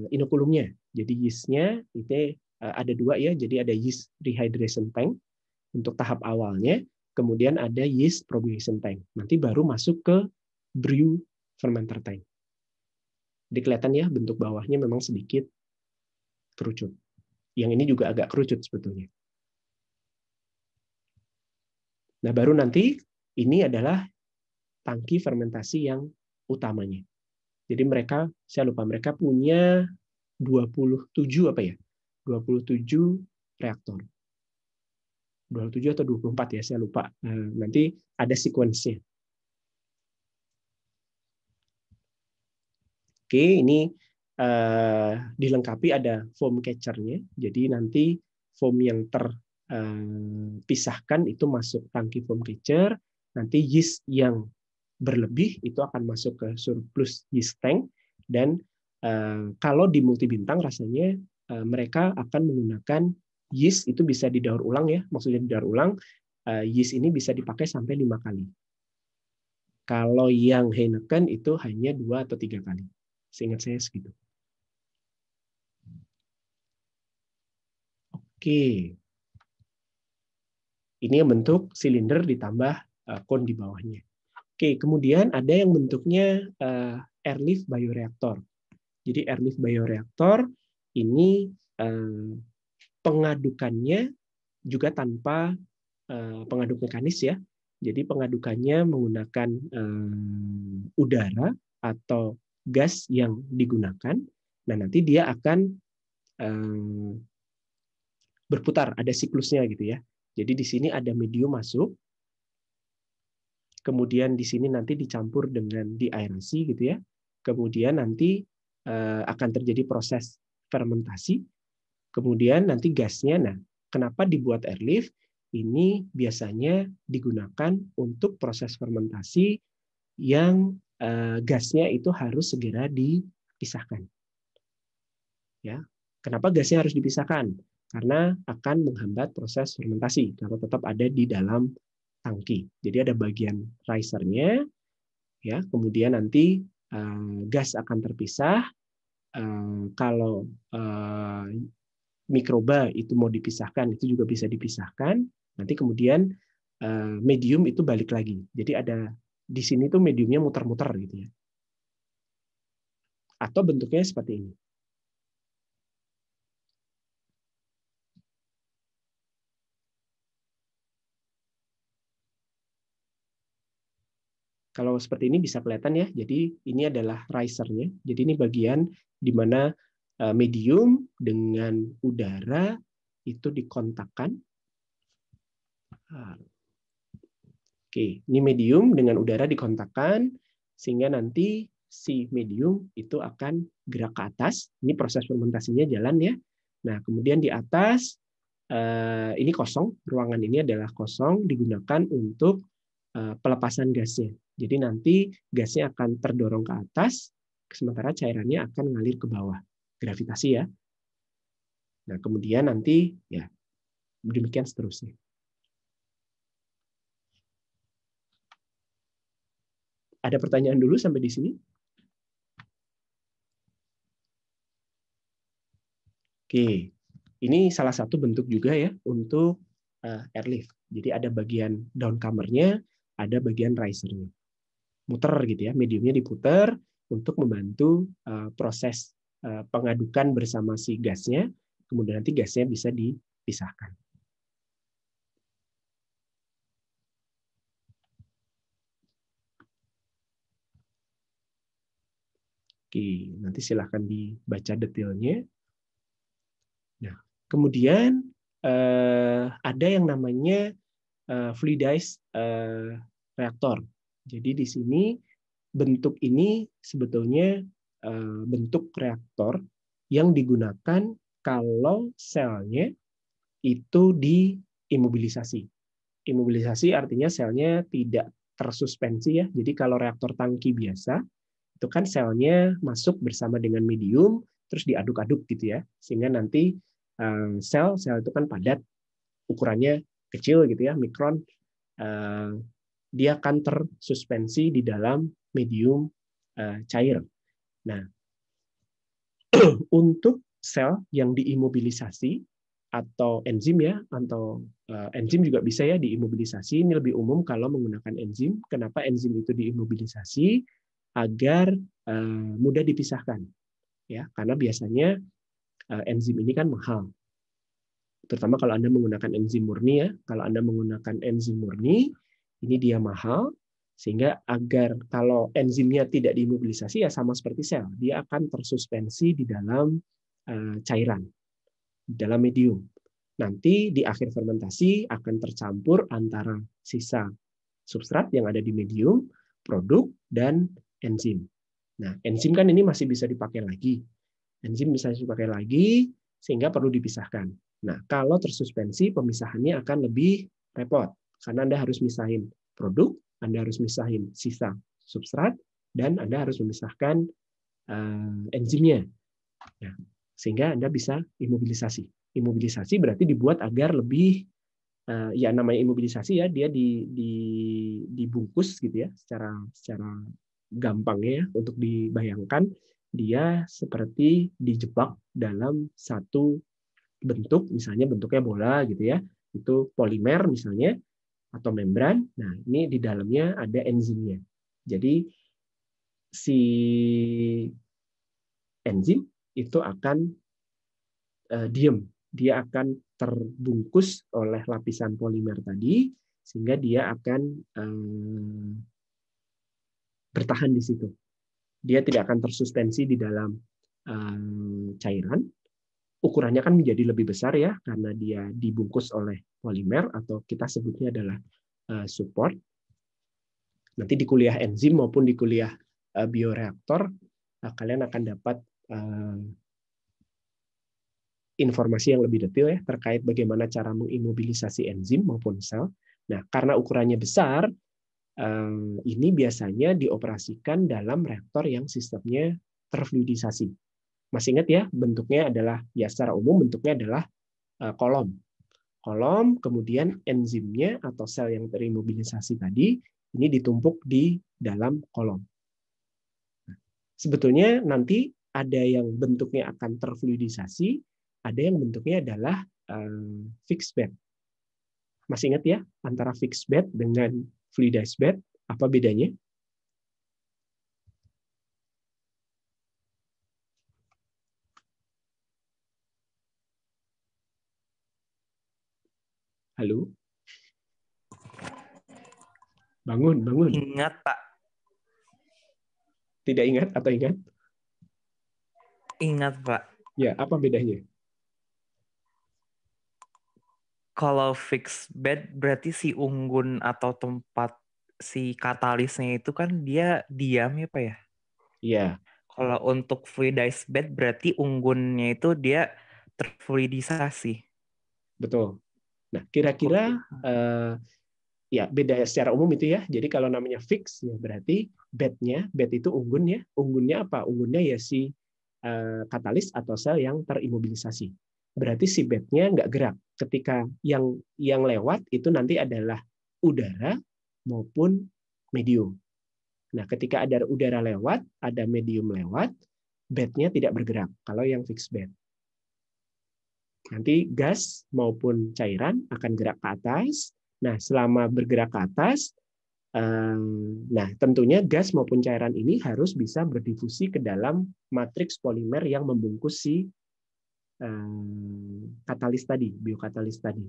inokulumnya. Jadi yeast-nya itu ada 2 ya, jadi ada yeast rehydration tank untuk tahap awalnya, kemudian ada yeast propagation tank. Nanti baru masuk ke brew fermenter tank. Jadi kelihatan ya bentuk bawahnya memang sedikit kerucut. Yang ini juga agak kerucut sebetulnya. Nah, baru nanti ini adalah tangki fermentasi yang utamanya. Jadi mereka, saya lupa, mereka punya 27 apa ya? 27 reaktor. 27 atau 24 ya, saya lupa. Nanti ada sequence-nya. Oke, ini dilengkapi ada foam catcher-nya. Jadi nanti foam yang terpisahkan itu masuk tangki foam catcher. Nanti yeast yang berlebih itu akan masuk ke surplus yeast tank, dan kalau di multi bintang rasanya mereka akan menggunakan yeast itu bisa didaur ulang ya, maksudnya didaur ulang, yeast ini bisa dipakai sampai 5 kali. Kalau yang Heineken itu hanya 2 atau 3 kali, seingat saya segitu. Oke, ini yang bentuk silinder ditambah kon di bawahnya. Oke, kemudian ada yang bentuknya airlift bioreaktor. Jadi airlift bioreaktor ini pengadukannya juga tanpa pengaduk mekanis ya. Jadi pengadukannya menggunakan udara atau gas yang digunakan. Nah, nanti dia akan berputar, ada siklusnya gitu ya. Jadi di sini ada medium masuk. Kemudian di sini nanti dicampur dengan diaerasi gitu ya. Kemudian nanti akan terjadi proses fermentasi. Kemudian nanti gasnya, nah kenapa dibuat airlift? Ini biasanya digunakan untuk proses fermentasi yang gasnya itu harus segera dipisahkan. Ya, kenapa gasnya harus dipisahkan? Karena akan menghambat proses fermentasi kalau tetap ada di dalam tangki. Jadi ada bagian risernya, ya. Kemudian nanti gas akan terpisah. Kalau mikroba itu mau dipisahkan, itu juga bisa dipisahkan. Nanti kemudian medium itu balik lagi. Jadi ada di sini tuh mediumnya muter-muter gitu ya. Atau bentuknya seperti ini. Kalau seperti ini bisa kelihatan ya. Jadi ini adalah risernya. Jadi ini bagian di mana medium dengan udara itu dikontakkan. Oke, ini medium dengan udara dikontakkan sehingga nanti si medium itu akan gerak ke atas. Ini proses fermentasinya jalan ya. Nah, kemudian di atas ini kosong. Ruangan ini adalah kosong, digunakan untuk pelepasan gasnya. Jadi nanti gasnya akan terdorong ke atas, sementara cairannya akan mengalir ke bawah. Gravitasi ya. Nah, kemudian nanti ya demikian seterusnya. Ada pertanyaan dulu sampai di sini? Oke, ini salah satu bentuk juga ya untuk airlift. Jadi ada bagian downcomer-nya, ada bagian riser-nya. Muter gitu ya, mediumnya diputer untuk membantu proses pengadukan bersama si gasnya, kemudian nanti gasnya bisa dipisahkan. Oke, nanti silahkan dibaca detailnya. Nah, kemudian ada yang namanya fluidized reaktor. Jadi di sini bentuk ini sebetulnya bentuk reaktor yang digunakan kalau selnya itu diimobilisasi. Imobilisasi artinya selnya tidak tersuspensi ya. Jadi kalau reaktor tangki biasa itu kan selnya masuk bersama dengan medium terus diaduk-aduk gitu ya, sehingga nanti sel itu kan padat, ukurannya kecil gitu ya, mikron, dia akan tersuspensi di dalam medium cair. Nah, untuk sel yang diimobilisasi atau enzim ya, atau enzim juga bisa ya diimobilisasi. Ini lebih umum kalau menggunakan enzim. Kenapa enzim itu diimobilisasi? Agar mudah dipisahkan, ya, karena biasanya enzim ini kan mahal, terutama kalau Anda menggunakan enzim murni ya. Kalau Anda menggunakan enzim murni, ini dia mahal, sehingga agar kalau enzimnya tidak diimobilisasi ya sama seperti sel, dia akan tersuspensi di dalam cairan, di dalam medium. Nanti di akhir fermentasi akan tercampur antara sisa substrat yang ada di medium, produk, dan enzim. Nah, enzim kan ini masih bisa dipakai lagi. Enzim bisa dipakai lagi, sehingga perlu dipisahkan. Nah, kalau tersuspensi, pemisahannya akan lebih repot. Karena Anda harus misahin produk, Anda harus misahin sisa substrat, dan Anda harus memisahkan enzimnya. Nah, sehingga Anda bisa imobilisasi. Imobilisasi berarti dibuat agar lebih, ya namanya imobilisasi ya, dia dibungkus gitu ya, secara gampangnya ya, untuk dibayangkan dia seperti dijebak dalam satu bentuk, misalnya bentuknya bola gitu ya, itu polimer misalnya atau membran. Nah, ini di dalamnya ada enzimnya. Jadi si enzim itu akan diem, dia akan terbungkus oleh lapisan polimer tadi, sehingga dia akan bertahan di situ. Dia tidak akan tersuspensi di dalam cairan. Ukurannya kan menjadi lebih besar ya, karena dia dibungkus oleh polimer, atau kita sebutnya adalah support. Nanti di kuliah enzim maupun di kuliah bioreaktor, kalian akan dapat informasi yang lebih detail ya terkait bagaimana cara mengimobilisasi enzim maupun sel. Nah, karena ukurannya besar, ini biasanya dioperasikan dalam reaktor yang sistemnya terfluidisasi. Masih ingat ya, bentuknya adalah, ya secara umum bentuknya adalah kolom. Kolom, kemudian enzimnya atau sel yang terimobilisasi tadi, ini ditumpuk di dalam kolom. Sebetulnya nanti ada yang bentuknya akan terfluidisasi, ada yang bentuknya adalah fixed bed. Masih ingat ya, antara fixed bed dengan fluidized bed, apa bedanya? Halo? Bangun. Ingat, Pak. Tidak ingat atau ingat? Ingat, Pak. Ya, apa bedanya? Kalau fixed bed berarti si unggun atau tempat si katalisnya itu kan dia diam ya, Pak ya? Iya. Kalau untuk fluidized bed berarti unggunnya itu dia terfluidisasi. Betul. Nah, kira-kira ya beda secara umum itu ya. Jadi kalau namanya fix ya berarti bed itu unggun ya. Unggunnya apa? Unggunnya ya si katalis atau sel yang terimobilisasi. Berarti si bednya nggak gerak. Ketika yang lewat itu nanti adalah udara maupun medium. Nah, ketika ada udara lewat, ada medium lewat, bednya tidak bergerak kalau yang fixed bed. Nanti gas maupun cairan akan gerak ke atas. Nah, selama bergerak ke atas, nah tentunya gas maupun cairan ini harus bisa berdifusi ke dalam matriks polimer yang membungkus si katalis tadi, biokatalis tadi.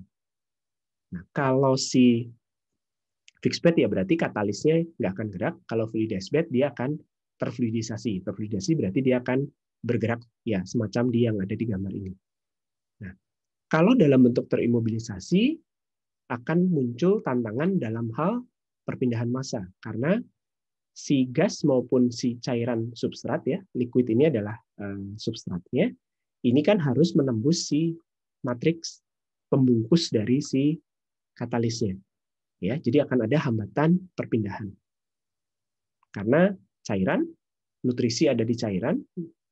Nah, kalau si fixed bed ya berarti katalisnya nggak akan gerak. Kalau fluidized bed dia akan terfluidisasi. Terfluidisasi berarti dia akan bergerak ya semacam di yang ada di gambar ini. Nah, kalau dalam bentuk terimobilisasi akan muncul tantangan dalam hal perpindahan massa karena si gas maupun si cairan substrat ya, liquid ini adalah substratnya. Ini kan harus menembus si matriks pembungkus dari si katalisnya. Ya, jadi akan ada hambatan perpindahan. Karena cairan, nutrisi ada di cairan,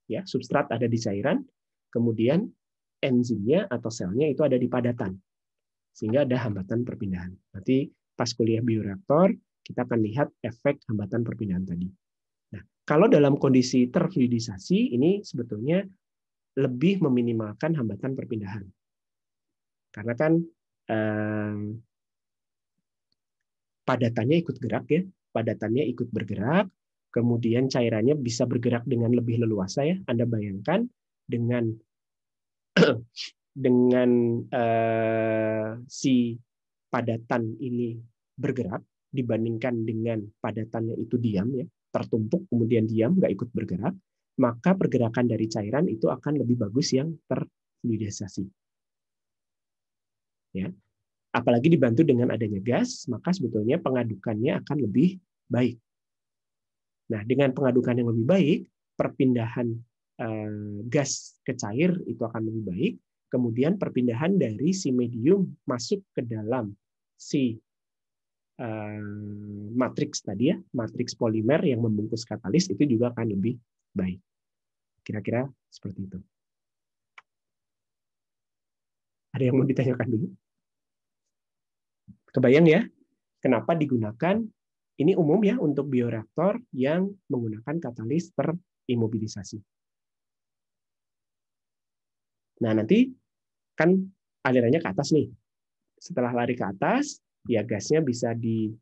ya, substrat ada di cairan, kemudian enzimnya atau selnya itu ada di padatan. Sehingga ada hambatan perpindahan. Nanti pas kuliah bioreaktor, kita akan lihat efek hambatan perpindahan tadi. Nah, kalau dalam kondisi terfluidisasi, ini sebetulnya lebih meminimalkan hambatan perpindahan. Karena kan padatannya ikut gerak ya, padatannya ikut bergerak, kemudian cairannya bisa bergerak dengan lebih leluasa ya. Anda bayangkan dengan si padatan ini bergerak dibandingkan dengan padatannya itu diam ya, tertumpuk kemudian diam, nggak ikut bergerak, maka pergerakan dari cairan itu akan lebih bagus yang terfluidisasi. Ya. Apalagi dibantu dengan adanya gas, maka sebetulnya pengadukannya akan lebih baik. Nah, dengan pengadukan yang lebih baik, perpindahan gas ke cair itu akan lebih baik. Kemudian perpindahan dari si medium masuk ke dalam si matriks tadi ya, matriks polimer yang membungkus katalis itu juga akan lebih baik. Kira-kira seperti itu. Ada yang mau ditanyakan dulu? Kebayang ya, kenapa digunakan, ini umum ya untuk bioreaktor yang menggunakan katalis terimobilisasi. Nah, nanti kan alirannya ke atas nih. Setelah lari ke atas, ya gasnya bisa dipisahkan.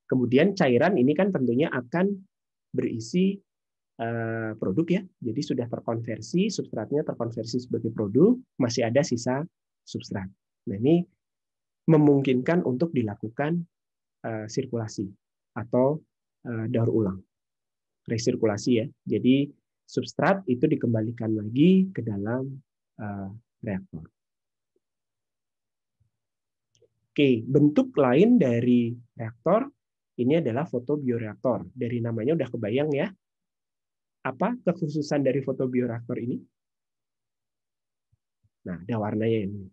Kemudian cairan ini kan tentunya akan berisi produk ya. Jadi sudah terkonversi, substratnya terkonversi sebagai produk, masih ada sisa substrat. Nah, ini memungkinkan untuk dilakukan sirkulasi atau daur ulang, resirkulasi ya. Jadi substrat itu dikembalikan lagi ke dalam reaktor. Oke, bentuk lain dari reaktor ini adalah fotobioreaktor. Dari namanya udah kebayang ya. Apa kekhususan dari fotobioreaktor ini? Nah, ada warnanya ini.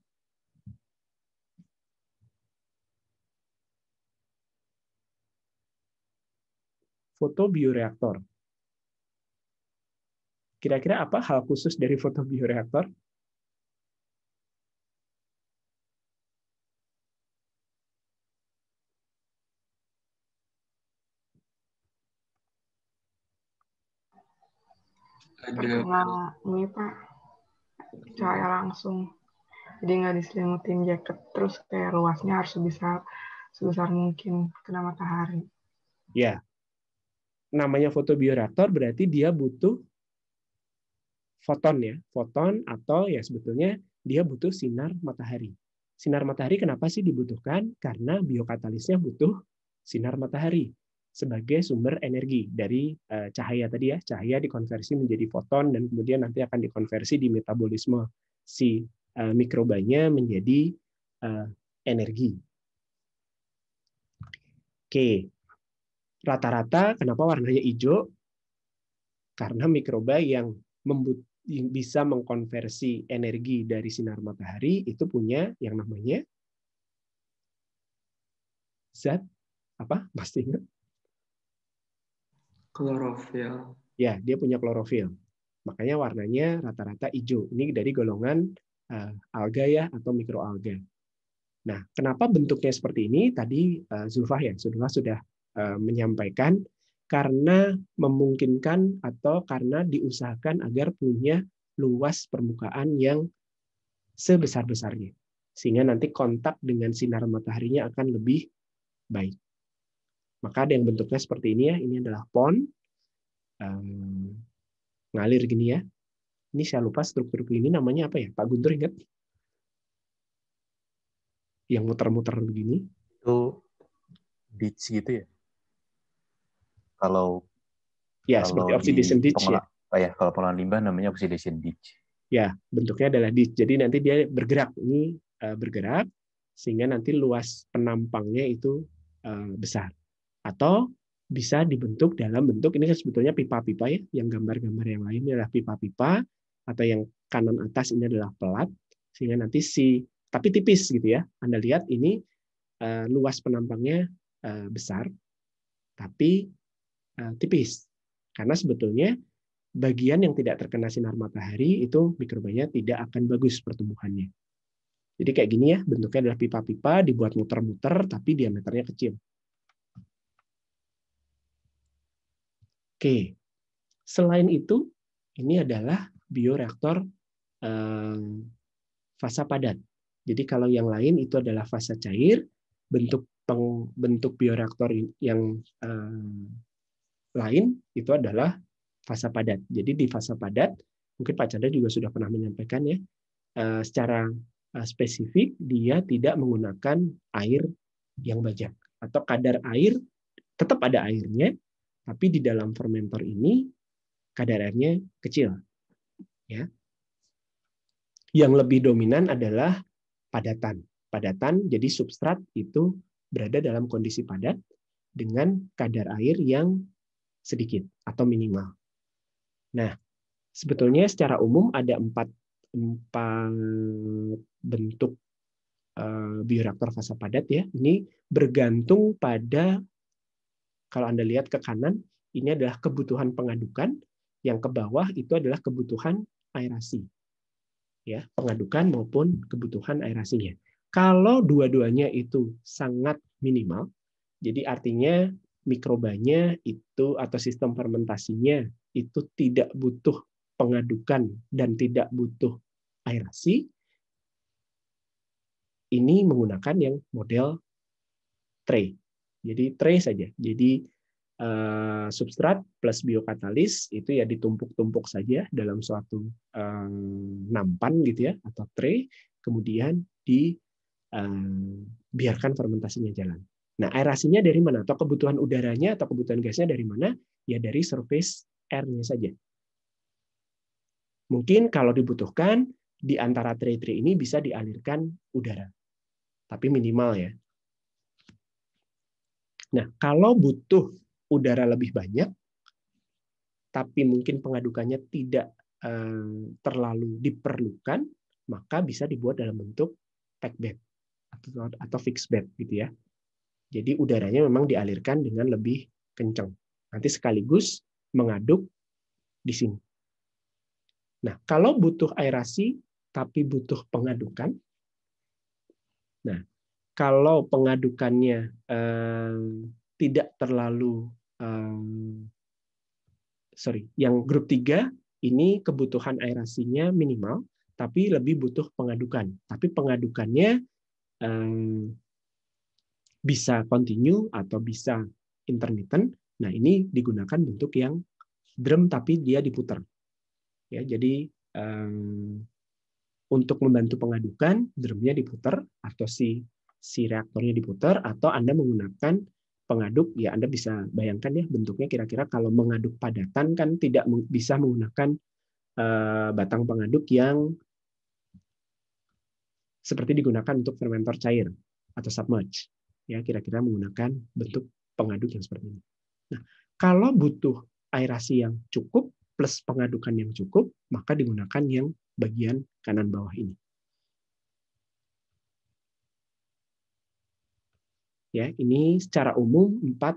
Fotobioreaktor. Kira-kira apa hal khusus dari fotobioreaktor? Terkena ini Pak, cahaya langsung. Jadi nggak diselimutin jaket, terus kayak luasnya harus sebesar mungkin kena matahari. Ya, namanya fotobioreaktor berarti dia butuh foton ya, foton atau ya sebetulnya dia butuh sinar matahari. Sinar matahari kenapa sih dibutuhkan? Karena biokatalisnya butuh sinar matahari sebagai sumber energi dari cahaya tadi ya. Cahaya dikonversi menjadi foton dan kemudian nanti akan dikonversi di metabolisme si mikrobanya menjadi energi. Oke. Rata-rata kenapa warnanya hijau? Karena mikroba yang bisa mengkonversi energi dari sinar matahari itu punya yang namanya zat apa? Pasti ingat? Klorofil. Ya, dia punya klorofil. Makanya warnanya rata-rata hijau. Ini dari golongan alga ya atau mikroalga. Nah, kenapa bentuknya seperti ini? Tadi Zulfa sudah menyampaikan karena memungkinkan atau karena diusahakan agar punya luas permukaan yang sebesar-besarnya. Sehingga nanti kontak dengan sinar mataharinya akan lebih baik. Maka ada yang bentuknya seperti ini ya. Ini adalah pond. Ngalir gini ya. Ini saya lupa struktur ini namanya apa ya? Pak Guntur ingat? Yang muter-muter begini. Itu ditch gitu ya? Kalau seperti oxidation ditch ya. Kalau pengolahan limbah namanya oxidation ditch. Ya, bentuknya adalah ditch. Jadi nanti dia bergerak. Ini bergerak sehingga nanti luas penampangnya itu besar. Atau bisa dibentuk dalam bentuk, ini kan sebetulnya pipa-pipa ya, yang gambar-gambar yang lain ini adalah pipa-pipa, atau yang kanan atas ini adalah pelat, sehingga nanti tapi tipis gitu ya. Anda lihat ini luas penampangnya besar, tapi tipis. Karena sebetulnya bagian yang tidak terkena sinar matahari itu mikrobanya tidak akan bagus pertumbuhannya. Jadi kayak gini ya, bentuknya adalah pipa-pipa, dibuat muter-muter, tapi diameternya kecil. Oke, selain itu, ini adalah bioreaktor fasa padat. Jadi kalau yang lain itu adalah fasa cair, bentuk bioreaktor yang lain itu adalah fasa padat. Jadi di fasa padat, mungkin Pak Chandra juga sudah pernah menyampaikan ya, secara spesifik dia tidak menggunakan air yang banyak atau kadar air tetap ada airnya, tapi di dalam fermenter ini kadar airnya kecil. Ya. Yang lebih dominan adalah padatan. Padatan, jadi substrat itu berada dalam kondisi padat dengan kadar air yang sedikit atau minimal. Nah, sebetulnya secara umum ada empat bentuk bioreaktor fasa padat ya. Ini bergantung pada, kalau Anda lihat ke kanan, ini adalah kebutuhan pengadukan, yang ke bawah itu adalah kebutuhan aerasi. Ya, pengadukan maupun kebutuhan aerasinya. Kalau dua-duanya itu sangat minimal, jadi artinya mikrobanya itu atau sistem fermentasinya itu tidak butuh pengadukan dan tidak butuh aerasi, ini menggunakan yang model tray. Jadi tray saja. Jadi substrat plus biokatalis itu ya ditumpuk-tumpuk saja dalam suatu nampan gitu ya atau tray, kemudian dibiarkan fermentasinya jalan. Nah, aerasinya dari mana? Atau kebutuhan udaranya atau kebutuhan gasnya dari mana? Ya dari surface air-nya saja. Mungkin kalau dibutuhkan di antara tray-tray ini bisa dialirkan udara. Tapi minimal ya. Nah, kalau butuh udara lebih banyak, tapi mungkin pengadukannya tidak terlalu diperlukan, maka bisa dibuat dalam bentuk packed bed atau fixed bed gitu ya. Jadi udaranya memang dialirkan dengan lebih kencang. Nanti sekaligus mengaduk di sini. Nah, kalau butuh aerasi tapi butuh pengadukan, nah kalau pengadukannya tidak terlalu yang grup 3 ini kebutuhan aerasinya minimal, tapi lebih butuh pengadukan. Tapi pengadukannya bisa continue atau bisa intermittent. Nah, ini digunakan bentuk yang drum tapi dia diputar. Ya, jadi untuk membantu pengadukan, drumnya diputar atau si reaktornya diputar, atau Anda menggunakan pengaduk, ya Anda bisa bayangkan ya bentuknya kira-kira kalau mengaduk padatan kan tidak bisa menggunakan batang pengaduk yang seperti digunakan untuk fermenter cair atau submerge. Ya, kira-kira menggunakan bentuk pengaduk yang seperti ini. Nah, kalau butuh aerasi yang cukup plus pengadukan yang cukup, maka digunakan yang bagian kanan bawah ini. Ya, ini secara umum 4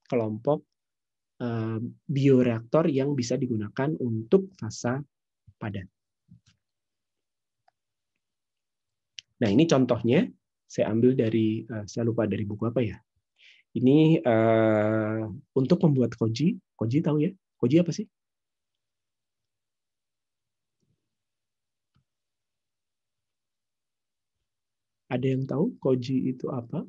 kelompok bioreaktor yang bisa digunakan untuk fasa padat. Nah, ini contohnya Saya ambil dari, saya lupa dari buku apa ya. Ini untuk membuat koji. Koji tahu ya? Koji apa sih? Ada yang tahu koji itu apa?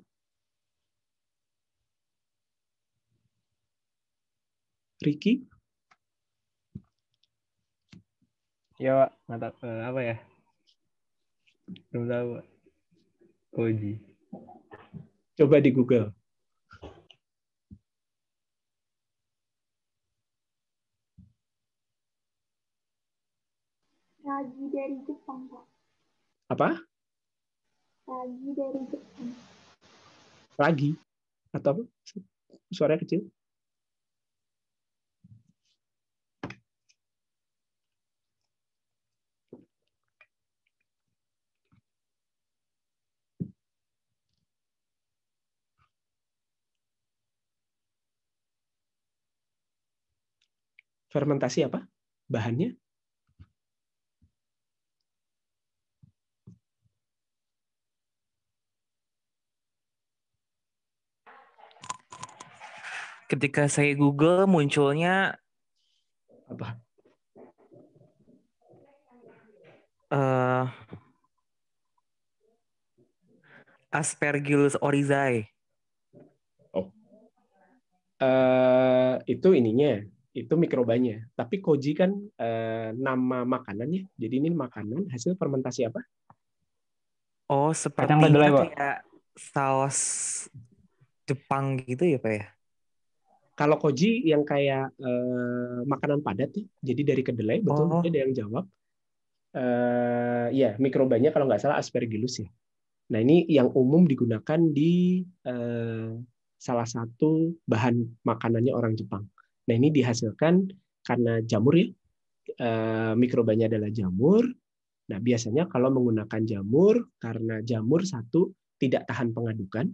Ricky? Ya, Pak. Nggak tahu, apa ya? Belum tahu, Pak. Koji. Coba di Google. Ragi dari Jepang, Pak. Apa? Ragi dari Jepang. Ragi? Atau apa? Suara kecil? Fermentasi apa? Bahannya? Ketika saya Google munculnya Apa? Aspergillus oryzae. Oh. Itu ininya, itu mikrobanya. Tapi koji kan nama makanannya. Jadi ini makanan hasil fermentasi apa? Oh, Kacang kedelai, sepertinya Pak. kayak saus Jepang gitu ya, Pak ya? Kalau koji yang kayak makanan padat ya. Jadi dari kedelai, betul. Oh. Ada yang jawab. Ya, mikrobanya kalau nggak salah Aspergillus ya. Nah, ini yang umum digunakan di salah satu bahan makanannya orang Jepang. Nah, ini dihasilkan karena jamur ya. Mikrobanya adalah jamur. Nah, biasanya kalau menggunakan jamur, karena jamur satu tidak tahan pengadukan,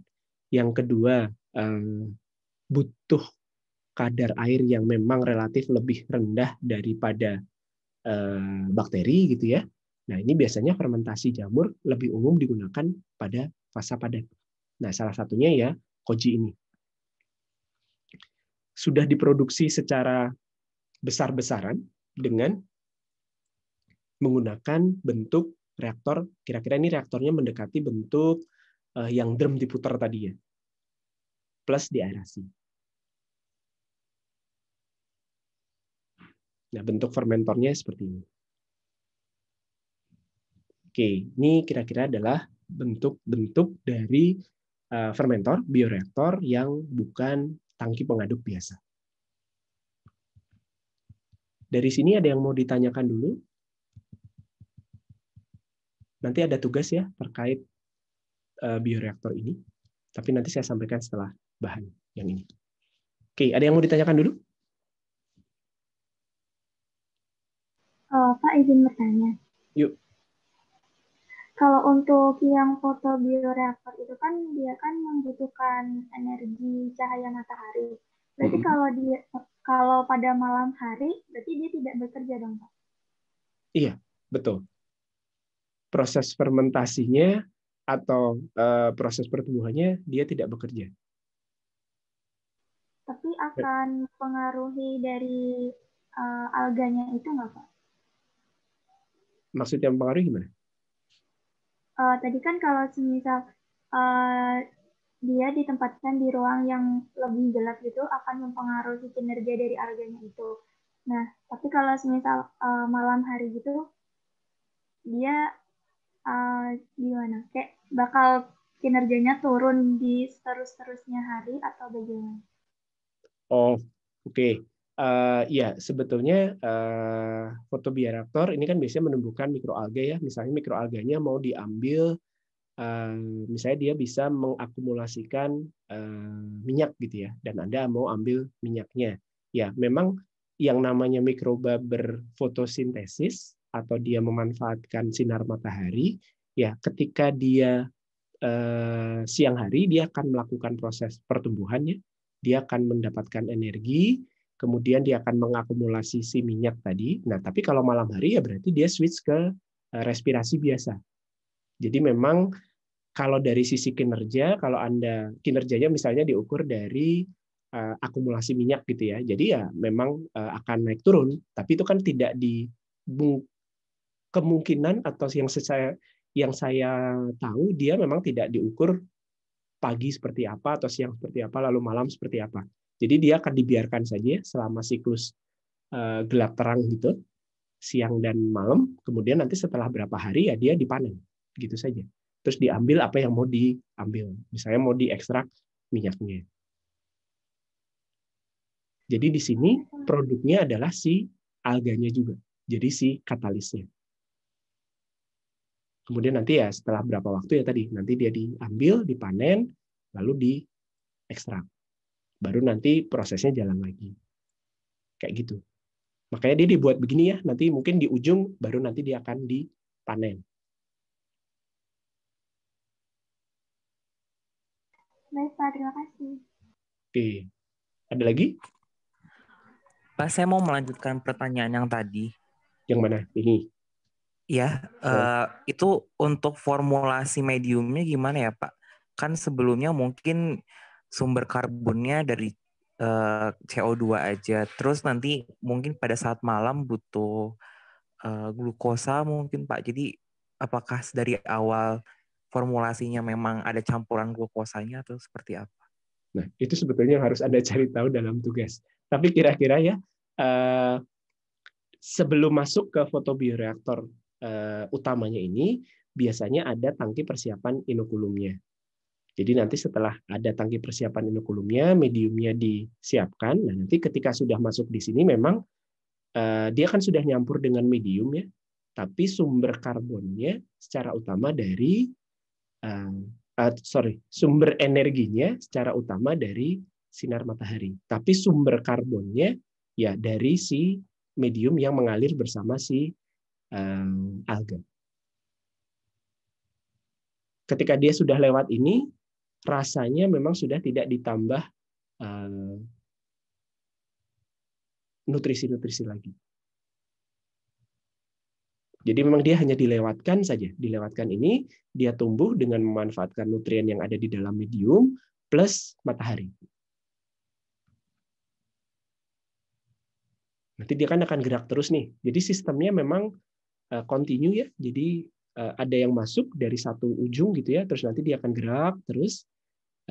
yang kedua butuh kadar air yang memang relatif lebih rendah daripada bakteri gitu ya. Nah, ini biasanya fermentasi jamur lebih umum digunakan pada fasa padat. Nah, salah satunya ya koji ini. Sudah diproduksi secara besar-besaran dengan menggunakan bentuk reaktor, kira-kira ini reaktornya mendekati bentuk yang drum diputar tadi ya, plus diaerasi. Nah, bentuk fermentornya seperti ini. Oke, ini kira-kira adalah bentuk-bentuk dari fermentor, bioreaktor yang bukan tangki pengaduk biasa. Dari sini ada yang mau ditanyakan dulu? Nanti ada tugas ya terkait bioreaktor ini, tapi nanti saya sampaikan setelah bahan yang ini. Oke, ada yang mau ditanyakan dulu? Pak, izin bertanya. Yuk. Kalau untuk yang fotobioreaktor itu kan dia kan membutuhkan energi cahaya matahari. Berarti kalau pada malam hari berarti dia tidak bekerja dong, Pak? Iya, betul. Proses fermentasinya atau proses pertumbuhannya dia tidak bekerja. Tapi akan mempengaruhi dari alganya itu nggak, Pak? Maksudnya mempengaruhi gimana? Tadi kan kalau semisal dia ditempatkan di ruang yang lebih gelap gitu akan mempengaruhi kinerja dari alganya itu. Nah, tapi kalau semisal malam hari gitu, dia gimana? Kayak bakal kinerjanya turun di terus-terusnya hari atau bagaimana? Oh, oke. Ya, sebetulnya fotobioreaktor ini kan biasanya menumbuhkan mikroalga ya. Misalnya mikroalganya mau diambil, misalnya dia bisa mengakumulasikan minyak gitu ya, dan Anda mau ambil minyaknya. Ya, memang yang namanya mikroba berfotosintesis atau dia memanfaatkan sinar matahari, ya ketika dia siang hari dia akan melakukan proses pertumbuhannya, dia akan mendapatkan energi. Kemudian dia akan mengakumulasi si minyak tadi. Nah, tapi kalau malam hari ya berarti dia switch ke respirasi biasa. Jadi memang Kalau dari sisi kinerja, kalau Anda kinerjanya misalnya diukur dari akumulasi minyak gitu ya. Jadi ya memang akan naik turun, tapi itu kan tidak di kemungkinan atau yang saya tahu dia memang tidak diukur pagi seperti apa atau siang seperti apa lalu malam seperti apa. Jadi dia akan dibiarkan saja selama siklus gelap terang gitu, siang dan malam, kemudian nanti setelah berapa hari ya dia dipanen gitu saja. Terus diambil apa yang mau diambil. Misalnya mau diekstrak minyaknya. Jadi di sini produknya adalah si alganya juga. Jadi si katalisnya. Kemudian nanti ya setelah berapa waktu ya tadi, nanti dia diambil, dipanen, lalu diekstrak. Baru nanti prosesnya jalan lagi. Kayak gitu. Makanya dia dibuat begini ya, nanti mungkin di ujung baru nanti dia akan dipanen. Baik, Pak. Terima kasih. Oke. Ada lagi? Pak, saya mau melanjutkan pertanyaan yang tadi. Yang mana? Ini. Ya, itu untuk formulasi mediumnya gimana ya, Pak? Kan sebelumnya mungkin sumber karbonnya dari CO2 aja. Terus nanti mungkin pada saat malam butuh glukosa mungkin, Pak. Jadi apakah dari awal formulasinya memang ada campuran glukosanya atau seperti apa? Nah, itu sebetulnya harus Anda cari tahu dalam tugas. Tapi kira-kira ya, sebelum masuk ke fotobioreaktor utamanya ini, biasanya ada tangki persiapan inokulumnya. Jadi nanti setelah ada tangki persiapan inokulumnya, mediumnya disiapkan. Nah, nanti ketika sudah masuk di sini memang dia kan sudah nyampur dengan medium ya, tapi sumber karbonnya secara utama dari sumber energinya secara utama dari sinar matahari. Tapi sumber karbonnya ya dari si medium yang mengalir bersama si alga. Ketika dia sudah lewat ini, rasanya memang sudah tidak ditambah nutrisi-nutrisi lagi. Jadi memang dia hanya dilewatkan saja. Dilewatkan ini, dia tumbuh dengan memanfaatkan nutrien yang ada di dalam medium plus matahari. Nanti dia kan akan gerak terus nih. Jadi sistemnya memang continue ya. Jadi ada yang masuk dari satu ujung gitu ya, terus nanti dia akan gerak terus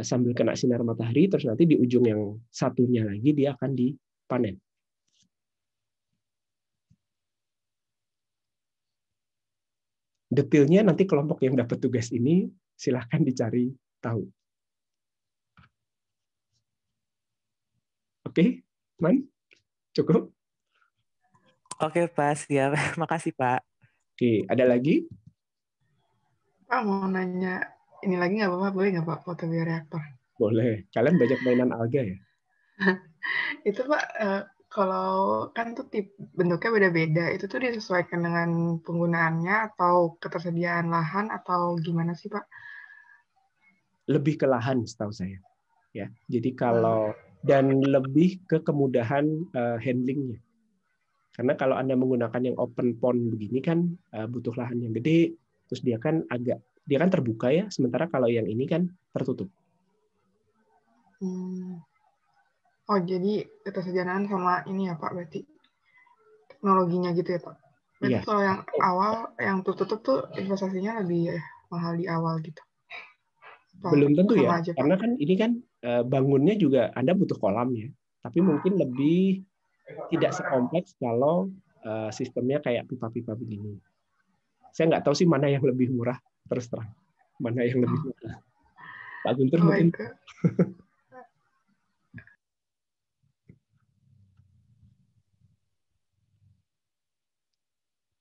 sambil kena sinar matahari, terus nanti di ujung yang satunya lagi dia akan dipanen. Detailnya nanti kelompok yang dapat tugas ini silahkan dicari tahu. Oke, Man? Cukup? Oke, Pak. Siap. Makasih, Pak. Oke, ada lagi? Pak mau nanya, ini lagi nggak apa-apa, boleh nggak Pak, fotobioreaktor? Boleh. Kalian banyak mainan alga ya? Itu Pak, kalau kan tuh bentuknya beda-beda, itu tuh disesuaikan dengan penggunaannya atau ketersediaan lahan atau gimana sih Pak? Lebih ke lahan setahu saya. Ya, jadi kalau dan lebih ke kemudahan handlingnya. Karena kalau Anda menggunakan yang open pond begini kan butuh lahan yang gede, terus dia kan terbuka ya, sementara kalau yang ini kan tertutup. Oh, jadi ketersediaan sama ini ya Pak, berarti teknologinya gitu ya Pak. Berarti Iya. kalau yang awal, yang tertutup tuh investasinya lebih mahal di awal gitu. Pak, Belum tentu ya, aja, karena kan ini kan bangunnya juga Anda butuh kolam ya, tapi mungkin lebih tidak sekompleks kalau sistemnya kayak pipa-pipa begini. Saya nggak tahu sih mana yang lebih murah, terus terang. Mana yang lebih murah. Pak Guntur mungkin.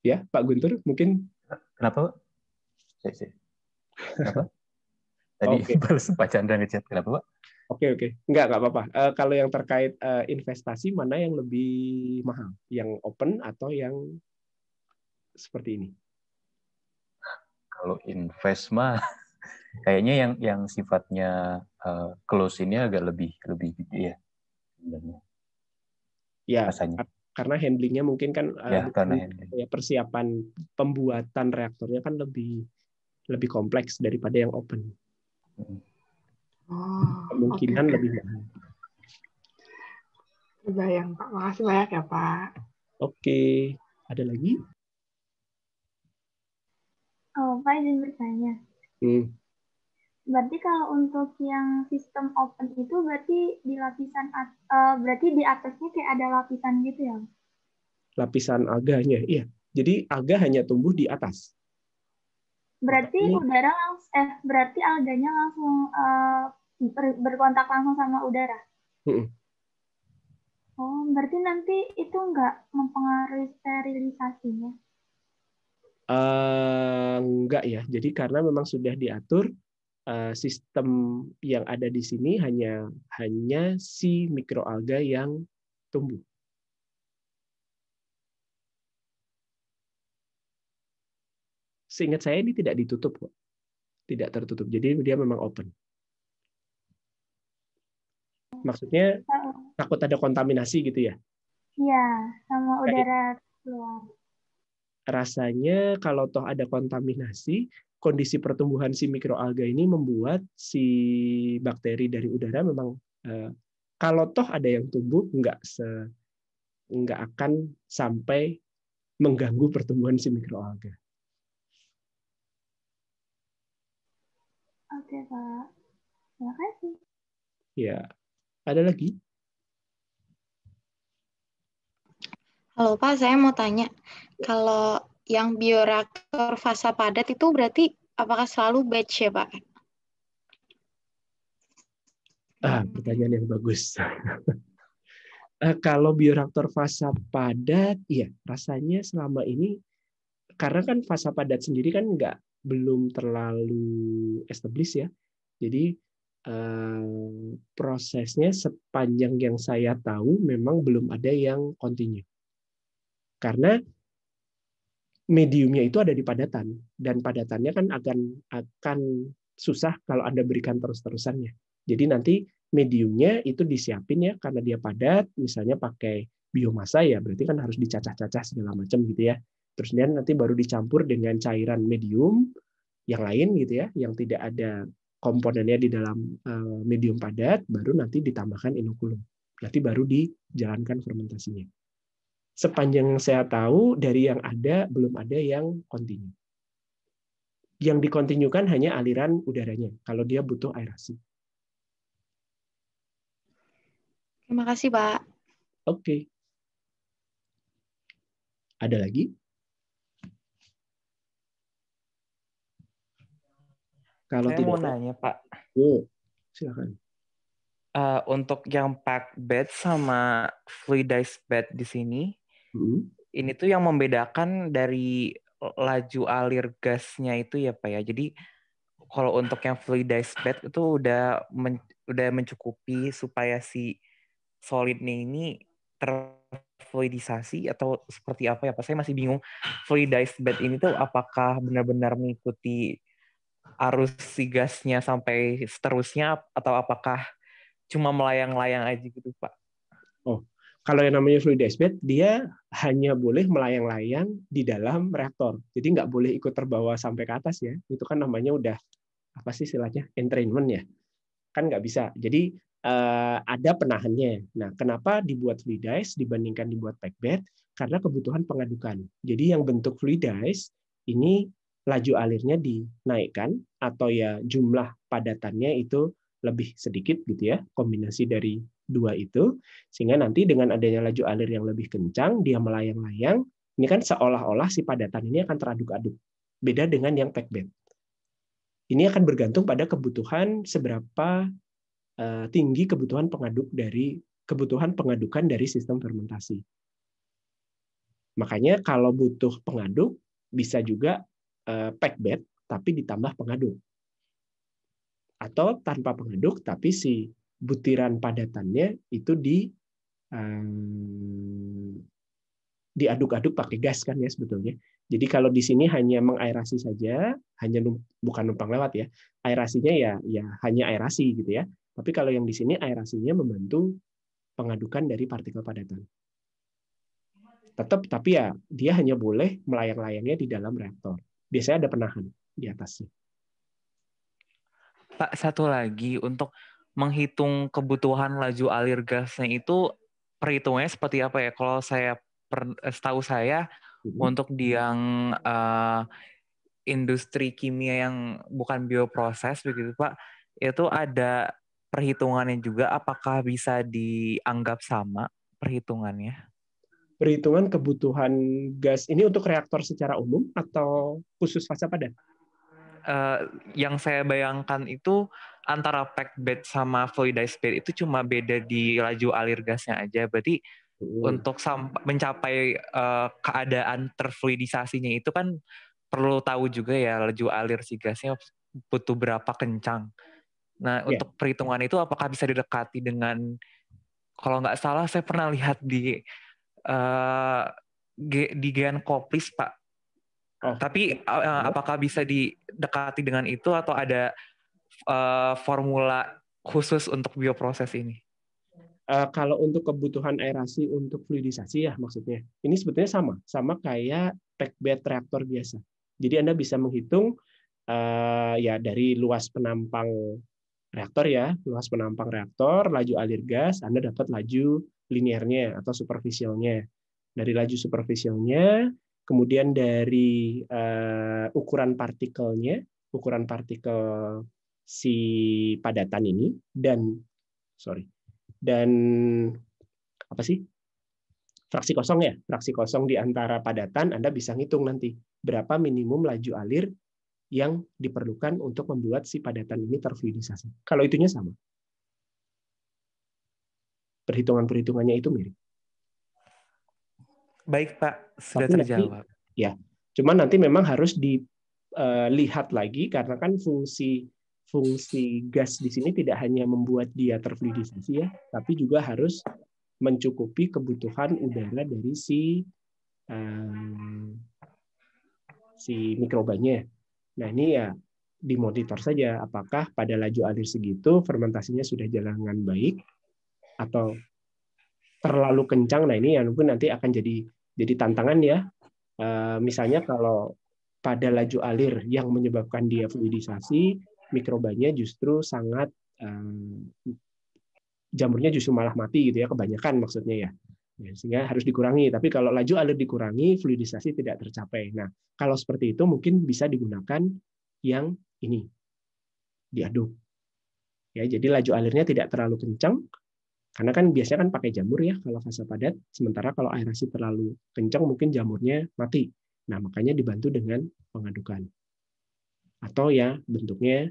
Ya, Pak Guntur mungkin. Kenapa, Pak? Kenapa? Tadi balas Pak Chandra ngechat. Kenapa, Pak? Oke. Enggak apa-apa. Kalau yang terkait investasi, mana yang lebih mahal? Yang open atau yang seperti ini? Kalau invest mah kayaknya yang sifatnya close ini agak lebih gede ya sebenarnya. Ya, rasanya. Karena handlingnya mungkin kan karena handling. persiapan pembuatan reaktornya kan lebih lebih kompleks daripada yang open. Oh, Kemungkinan oke. lebih mahal. Kebayang, Pak. Makasih banyak ya, Pak. Oke, ada lagi? Oh, Pak izin bertanya. Berarti kalau untuk yang sistem open itu berarti di lapisan berarti di atasnya kayak ada lapisan gitu ya? Lapisan alganya, iya. Jadi alga hanya tumbuh di atas. Berarti udara berarti alganya langsung berkontak langsung sama udara. Oh, berarti nanti itu nggak mempengaruhi sterilisasinya? Enggak ya. Jadi karena memang sudah diatur sistem yang ada di sini hanya si mikroalga yang tumbuh. Seingat saya ini tidak ditutup kok. Tidak tertutup. Jadi dia memang open. Maksudnya takut ada kontaminasi gitu ya? Iya, sama udara keluar. Rasanya kalau toh ada kontaminasi, kondisi pertumbuhan si mikroalga ini membuat si bakteri dari udara memang kalau toh ada yang tumbuh nggak akan sampai mengganggu pertumbuhan si mikroalga. Oke, Pak. Terima kasih. Ya, ada lagi? Halo Pak, saya mau tanya, kalau yang bioreaktor fasa padat itu berarti apakah selalu batch ya Pak? Pertanyaan yang bagus. Kalau bioreaktor fasa padat, iya rasanya selama ini karena kan fasa padat sendiri kan belum terlalu established ya. Jadi prosesnya sepanjang yang saya tahu memang belum ada yang kontinu. Karena mediumnya itu ada di padatan dan padatannya kan akan susah kalau Anda berikan terus-terusannya. Jadi nanti mediumnya itu disiapin ya karena dia padat, misalnya pakai biomasa ya berarti kan harus dicacah-cacah segala macam gitu ya. Terus dia nanti baru dicampur dengan cairan medium yang lain gitu ya, yang tidak ada komponennya di dalam medium padat, baru nanti ditambahkan inokulum. Nanti baru dijalankan fermentasinya. Sepanjang saya tahu dari yang ada belum ada yang kontinu. Yang dikontinukan hanya aliran udaranya kalau dia butuh aerasi. Terima kasih Pak. Oke. Ada lagi? Kalau saya mau nanya Pak. Silakan. Untuk yang packed bed sama fluidized bed di sini, ini tuh yang membedakan dari laju alir gasnya itu ya Pak ya. Jadi kalau untuk yang fluidized bed itu udah mencukupi supaya si solidnya ini terfluidisasi atau seperti apa ya Pak? Saya masih bingung. Fluidized bed ini tuh apakah benar-benar mengikuti arus si gasnya sampai seterusnya atau apakah cuma melayang-layang aja gitu Pak? Oh, kalau yang namanya fluidized bed, dia hanya boleh melayang-layang di dalam reaktor. Jadi nggak boleh ikut terbawa sampai ke atas ya. Itu kan namanya udah apa sih istilahnya? Entrainment ya. Kan nggak bisa. Jadi ada penahannya. Nah, kenapa dibuat fluidized dibandingkan dibuat packed bed? Karena kebutuhan pengadukan. Jadi yang bentuk fluidized ini laju alirnya dinaikkan atau ya jumlah padatannya itu lebih sedikit gitu ya, kombinasi dari dua itu, sehingga nanti dengan adanya laju alir yang lebih kencang, dia melayang-layang, ini kan seolah-olah si padatan ini akan teraduk-aduk. Beda dengan yang packed bed. Ini akan bergantung pada kebutuhan seberapa tinggi kebutuhan pengadukan dari sistem fermentasi. Makanya kalau butuh pengaduk, bisa juga packed bed, tapi ditambah pengaduk. Atau tanpa pengaduk, tapi si butiran padatannya itu diaduk-aduk pakai gas kan ya sebetulnya. Jadi kalau di sini hanya mengaerasi saja, bukan numpang lewat ya, aerasinya ya hanya aerasi gitu ya. Tapi kalau yang di sini aerasinya membantu pengadukan dari partikel padatan. Tapi ya dia hanya boleh melayang-layangnya di dalam reaktor. Biasanya ada penahan. di atasnya. Pak, satu lagi untuk menghitung kebutuhan laju alir gasnya itu perhitungannya seperti apa ya? Kalau setahu saya untuk di yang industri kimia yang bukan bioproses begitu Pak, itu ada perhitungannya juga. Apakah bisa dianggap sama perhitungannya? Perhitungan kebutuhan gas ini untuk reaktor secara umum atau khusus fasa padat? Yang saya bayangkan itu antara packed bed sama fluidized bed itu cuma beda di laju alir gasnya aja. Berarti untuk mencapai keadaan terfluidisasinya itu kan perlu tahu juga ya laju alir si gasnya butuh berapa kencang. Nah, untuk perhitungan itu apakah bisa didekati dengan, kalau nggak salah saya pernah lihat di Gian Koplis, Pak. Tapi apakah bisa didekati dengan itu atau ada formula khusus untuk bioproses ini? Kalau untuk kebutuhan aerasi untuk fluidisasi ya maksudnya, ini sebetulnya sama kayak packed bed reaktor biasa. Jadi Anda bisa menghitung ya dari luas penampang reaktor ya, luas penampang reaktor, laju alir gas, Anda dapat laju linearnya atau superficialnya. Dari laju superficialnya, kemudian dari ukuran partikel si padatan ini dan fraksi kosong di antara padatan, Anda bisa ngitung nanti berapa minimum laju alir yang diperlukan untuk membuat si padatan ini terfluidisasi. Kalau itunya sama. Perhitungannya itu mirip. Baik, Pak. Sudah terjawab. Ya, cuman nanti memang harus dilihat lagi karena kan fungsi gas di sini tidak hanya membuat dia terfluidisasi ya, tapi juga harus mencukupi kebutuhan udara dari si mikrobanya. Nah, ini ya dimonitor saja apakah pada laju alir segitu fermentasinya sudah jalan dengan baik atau terlalu kencang. Nah, ini yang mungkin nanti akan jadi tantangan ya. Misalnya kalau pada laju alir yang menyebabkan dia fluidisasi, mikrobanya justru sangat jamurnya justru malah mati gitu ya, kebanyakan maksudnya ya. Sehingga harus dikurangi. Tapi kalau laju alir dikurangi, fluidisasi tidak tercapai. Nah, kalau seperti itu mungkin bisa digunakan yang ini, diaduk. Ya, jadi laju alirnya tidak terlalu kencang, karena kan biasanya kan pakai jamur ya kalau fasa padat. Sementara kalau aerasi terlalu kencang mungkin jamurnya mati. Nah, makanya dibantu dengan pengadukan. Atau ya bentuknya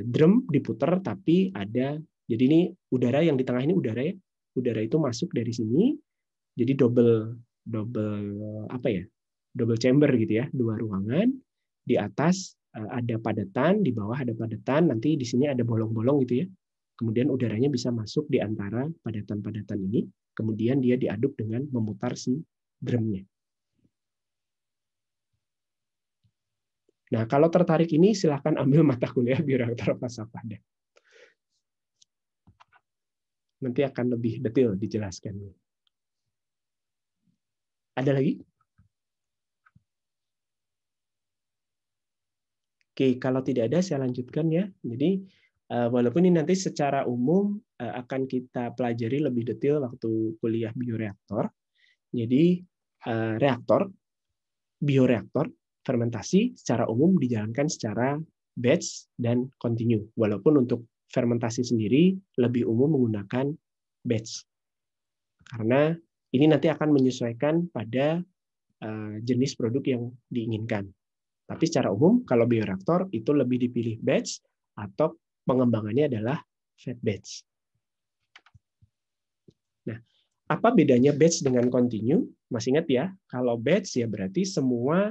drum diputer tapi ada, jadi ini udara yang di tengah ini udara ya. Udara itu masuk dari sini, jadi double chamber gitu ya, dua ruangan. Di atas ada padatan, di bawah ada padatan, nanti di sini ada bolong-bolong gitu ya. Kemudian udaranya bisa masuk di antara padatan-padatan ini, kemudian dia diaduk dengan memutar si drumnya. Nah, kalau tertarik ini silahkan ambil mata kuliah bioreaktor fasa padat. Nanti akan lebih detail dijelaskan. Ada lagi? Oke, kalau tidak ada saya lanjutkan ya. Jadi walaupun ini nanti secara umum akan kita pelajari lebih detail waktu kuliah bioreaktor. Jadi bioreaktor fermentasi secara umum dijalankan secara batch dan continue. Walaupun untuk fermentasi sendiri lebih umum menggunakan batch. Karena ini nanti akan menyesuaikan pada jenis produk yang diinginkan. Tapi secara umum kalau bioreaktor itu lebih dipilih batch atau pengembangannya adalah fed batch. Nah, apa bedanya batch dengan continue? Masih ingat ya, kalau batch ya berarti semua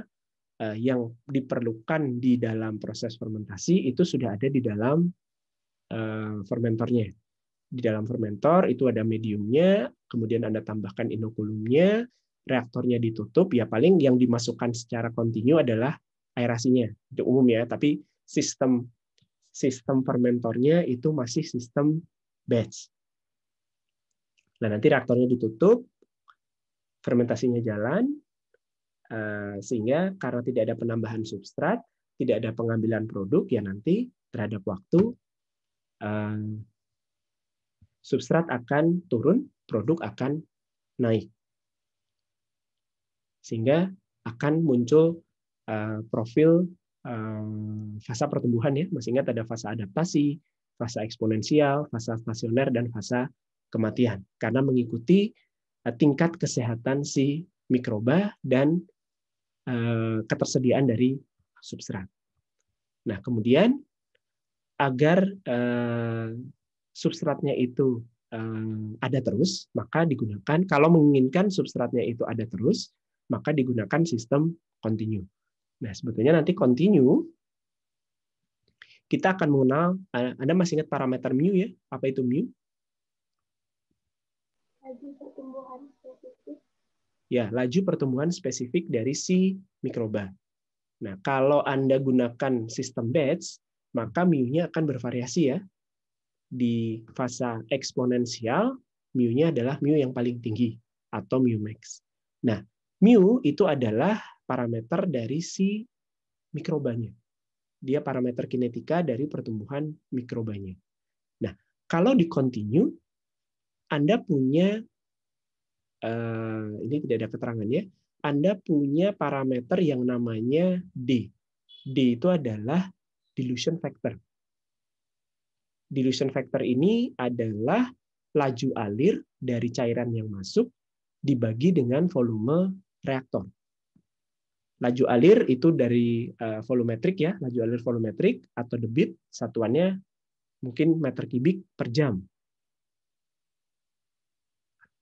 yang diperlukan di dalam proses fermentasi itu sudah ada di dalam fermentornya. Di dalam fermentor itu ada mediumnya, kemudian Anda tambahkan inokulumnya, reaktornya ditutup, ya paling yang dimasukkan secara kontinu adalah aerasinya. Itu umum ya, tapi sistem fermentornya itu masih sistem batch. Nah, nanti reaktornya ditutup, fermentasinya jalan, sehingga karena tidak ada penambahan substrat, tidak ada pengambilan produk, ya nanti terhadap waktu substrat akan turun, produk akan naik. Sehingga akan muncul profil fasa pertumbuhan ya. Masih ingat ada fasa adaptasi, fasa eksponensial, fasa stasioner, dan fasa kematian. Karena mengikuti tingkat kesehatan si mikroba dan ketersediaan dari substrat. Nah, kemudian agar substratnya itu ada terus, maka digunakan, kalau menginginkan substratnya itu ada terus, maka digunakan sistem continue. Nah, sebetulnya nanti continue, kita akan mengenal, Anda masih ingat parameter mu ya? Apa itu mu? Laju pertumbuhan spesifik. Ya, laju pertumbuhan spesifik dari si mikroba. Nah, kalau Anda gunakan sistem batch, maka mu-nya akan bervariasi ya. Di fasa eksponensial, mu-nya adalah mu yang paling tinggi, atau mu max. Nah, mu itu adalah parameter dari si mikrobanya. Dia parameter kinetika dari pertumbuhan mikrobanya. Nah, kalau di continue, Anda punya, ini tidak ada keterangannya, Anda punya parameter yang namanya D. D itu adalah dilution factor. Dilution factor ini adalah laju alir dari cairan yang masuk dibagi dengan volume reaktor. Laju alir itu dari volumetrik ya, laju alir volumetrik atau debit, satuannya mungkin meter kubik per jam.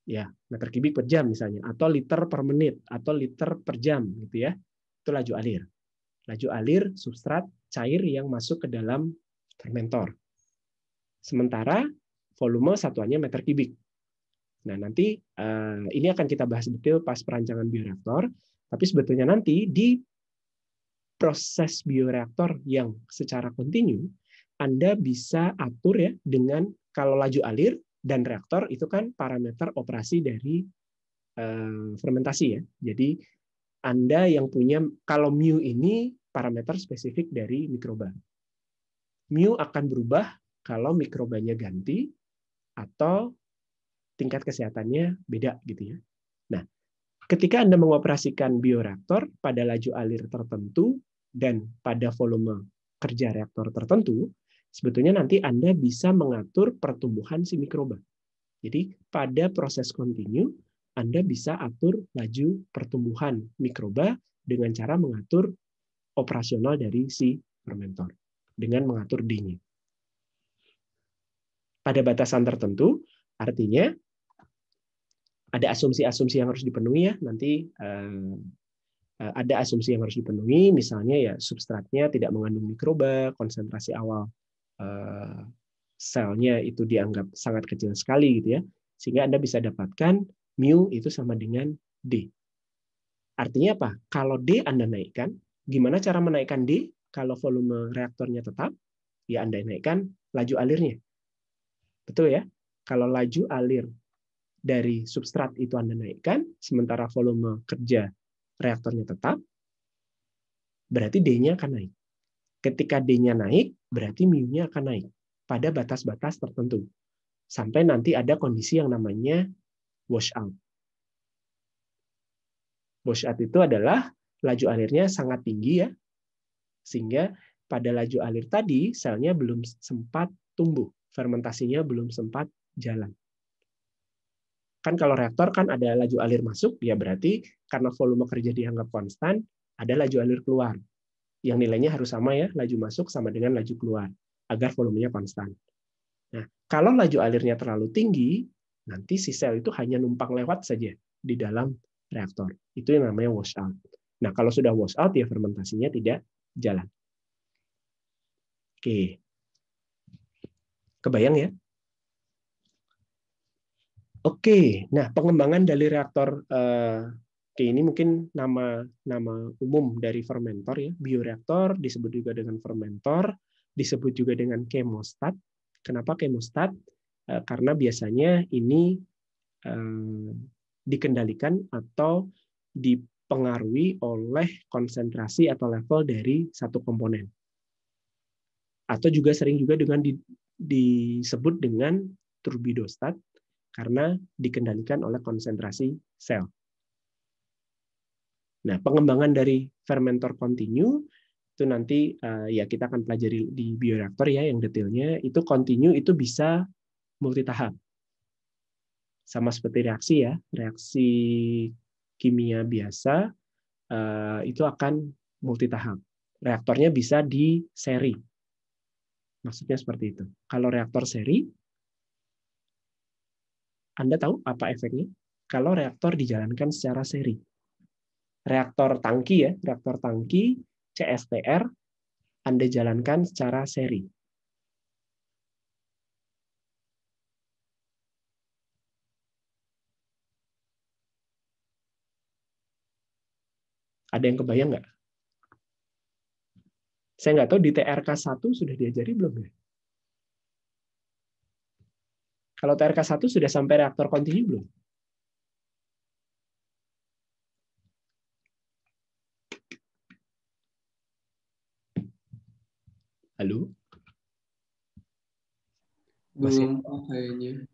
Ya, meter kubik per jam misalnya, atau liter per menit, atau liter per jam gitu ya. Itu laju alir. Laju alir substrat cair yang masuk ke dalam fermentor. Sementara volume satuannya meter kubik. Nah, nanti ini akan kita bahas detail pas perancangan bioreaktor, tapi sebetulnya nanti di proses bioreaktor yang secara kontinu, Anda bisa atur ya dengan kalau laju alir dan reaktor itu kan parameter operasi dari fermentasi ya. Jadi Anda yang punya, kalau mu ini parameter spesifik dari mikroba. Mu akan berubah kalau mikrobanya ganti atau tingkat kesehatannya beda gitu ya. Nah, ketika Anda mengoperasikan bioreaktor pada laju alir tertentu dan pada volume kerja reaktor tertentu, sebetulnya nanti Anda bisa mengatur pertumbuhan si mikroba. Jadi pada proses kontinu, Anda bisa atur laju pertumbuhan mikroba dengan cara mengatur operasional dari si fermentor, dengan mengatur D-nya. Pada batasan tertentu, artinya ada asumsi-asumsi yang harus dipenuhi ya. Nanti ada asumsi yang harus dipenuhi, misalnya ya substratnya tidak mengandung mikroba, konsentrasi awal selnya itu dianggap sangat kecil sekali gitu ya, sehingga Anda bisa dapatkan mu itu sama dengan D. Artinya apa? Kalau D Anda naikkan, gimana cara menaikkan D? Kalau volume reaktornya tetap, ya Anda naikkan laju alirnya. Betul ya? Kalau laju alir dari substrat itu Anda naikkan, sementara volume kerja reaktornya tetap, berarti D-nya akan naik. Ketika D-nya naik, berarti mu-nya akan naik pada batas-batas tertentu. Sampai nanti ada kondisi yang namanya washout. Washout itu adalah laju alirnya sangat tinggi ya, sehingga pada laju alir tadi selnya belum sempat tumbuh, fermentasinya belum sempat jalan. Kan kalau reaktor kan ada laju alir masuk, ya berarti karena volume kerja dianggap konstan, ada laju alir keluar. Yang nilainya harus sama ya, laju masuk sama dengan laju keluar, agar volumenya konstan. Nah, kalau laju alirnya terlalu tinggi, nanti si sel itu hanya numpang lewat saja di dalam reaktor. Itu yang namanya washout. Nah, kalau sudah washout, ya fermentasinya tidak jalan. Oke. Kebayang ya? Oke, nah pengembangan dari reaktor, oke ini mungkin nama umum dari fermentor ya, bioreaktor disebut juga dengan fermentor, disebut juga dengan chemostat. Kenapa chemostat? Karena biasanya ini dikendalikan atau dipengaruhi oleh konsentrasi atau level dari satu komponen. Atau juga sering juga dengan disebut dengan turbidostat karena dikendalikan oleh konsentrasi sel. Nah, pengembangan dari fermentor kontinu itu nanti ya kita akan pelajari di bioreaktor ya yang detailnya. Itu kontinu itu bisa multitahap. Sama seperti reaksi ya, reaksi kimia biasa itu akan multitahap. Reaktornya bisa di seri. Maksudnya seperti itu. Kalau reaktor seri, Anda tahu apa efeknya? Kalau reaktor dijalankan secara seri. Reaktor tangki ya, reaktor tangki CSTR Anda jalankan secara seri. Ada yang kebayang nggak? Saya nggak tahu di TRK 1 sudah diajari belum ya? Kalau TRK 1 sudah sampai reaktor kontinu belum? Halo? Belum kayaknya.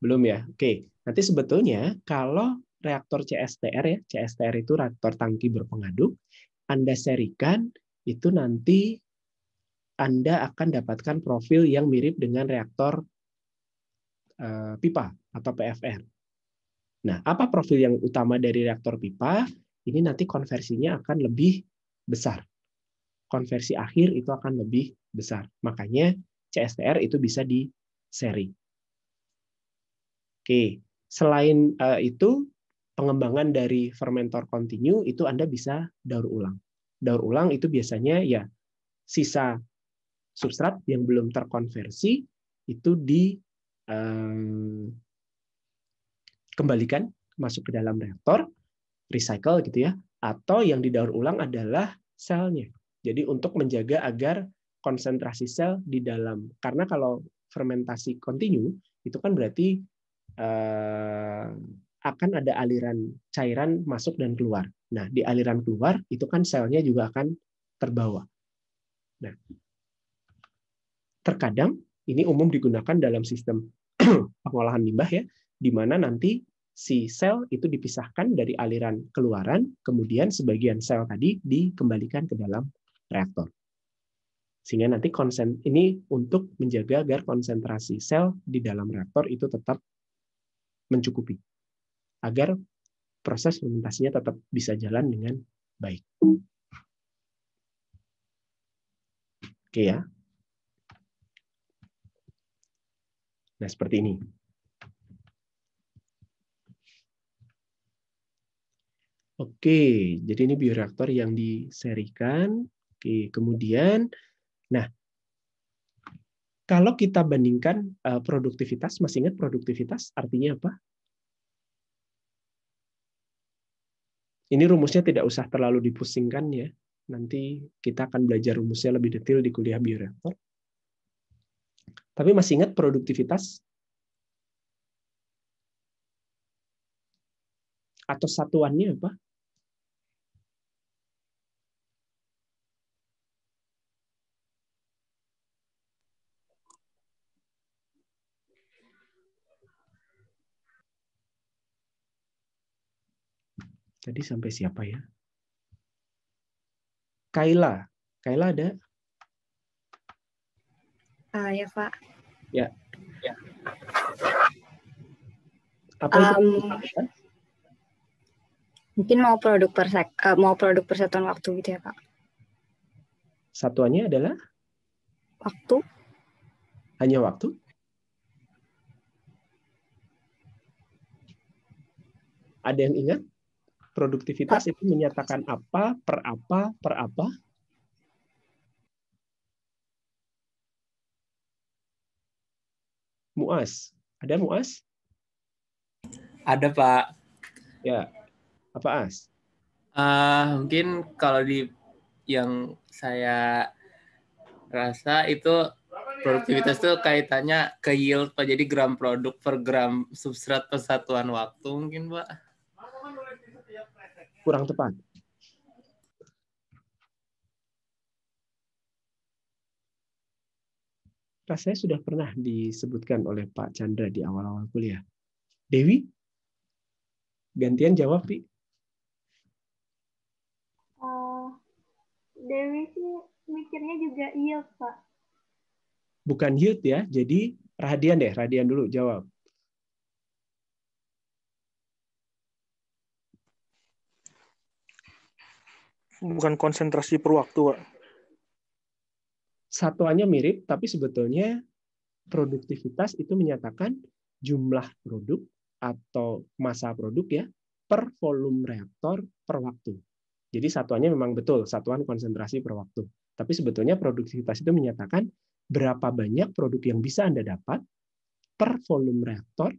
Belum ya? Oke. Nanti sebetulnya kalau reaktor CSTR ya, CSTR itu reaktor tangki berpengaduk, Anda serikan, itu nanti Anda akan dapatkan profil yang mirip dengan reaktor pipa atau PFR. Nah, apa profil yang utama dari reaktor pipa? Ini nanti konversinya akan lebih besar. Konversi akhir itu akan lebih besar. Makanya CSTR itu bisa di seri. Oke, selain itu pengembangan dari fermentor kontinu itu Anda bisa daur ulang. Daur ulang itu biasanya ya sisa substrat yang belum terkonversi itu kembalikan masuk ke dalam reaktor, recycle gitu ya, atau yang didaur ulang adalah selnya. Jadi untuk menjaga agar konsentrasi sel di dalam, karena kalau fermentasi kontinu itu kan berarti akan ada aliran cairan masuk dan keluar. Nah, di aliran keluar itu kan selnya juga akan terbawa. Nah, terkadang ini umum digunakan dalam sistem pengolahan limbah ya, di mana nanti si sel itu dipisahkan dari aliran keluaran, kemudian sebagian sel tadi dikembalikan ke dalam reaktor. Sehingga nanti ini untuk menjaga agar konsentrasi sel di dalam reaktor itu tetap mencukupi, agar proses fermentasinya tetap bisa jalan dengan baik. Oke ya. Nah, seperti ini. Oke, jadi ini bioreaktor yang diserikan. Oke, kemudian, nah, kalau kita bandingkan produktivitas, masih ingat produktivitas artinya apa? Ini rumusnya tidak usah terlalu dipusingkan ya. Nanti kita akan belajar rumusnya lebih detail di kuliah bioreaktor. Tapi masih ingat produktivitas? Atau satuannya apa? Tadi sampai siapa ya? Kayla. Kayla ada? Ya, Pak. Ya. Apa itu? Mungkin mau produk persatuan waktu gitu ya, Pak. Satuannya adalah? Waktu. Hanya waktu? Ada yang ingat? Produktivitas itu menyatakan apa, per apa, per apa? Muas. Ada Muas? Ada, Pak. Ya. Apa As? Mungkin kalau di yang saya rasa itu produktivitas itu kaitannya ke yield, Pak. Jadi gram produk per gram substrat per satuan waktu mungkin, Pak. kurang tepat. Rasanya sudah pernah disebutkan oleh Pak Chandra di awal-awal kuliah. Dewi, gantian jawab, Pi. Dewi sih mikirnya juga yield, Pak. Bukan yield ya, jadi Radian deh, Radian dulu jawab. Bukan konsentrasi per waktu, Pak. Satuannya mirip, tapi sebetulnya produktivitas itu menyatakan jumlah produk atau massa produk ya per volume reaktor per waktu. Jadi satuannya memang betul, satuan konsentrasi per waktu. Tapi sebetulnya produktivitas itu menyatakan berapa banyak produk yang bisa Anda dapat per volume reaktor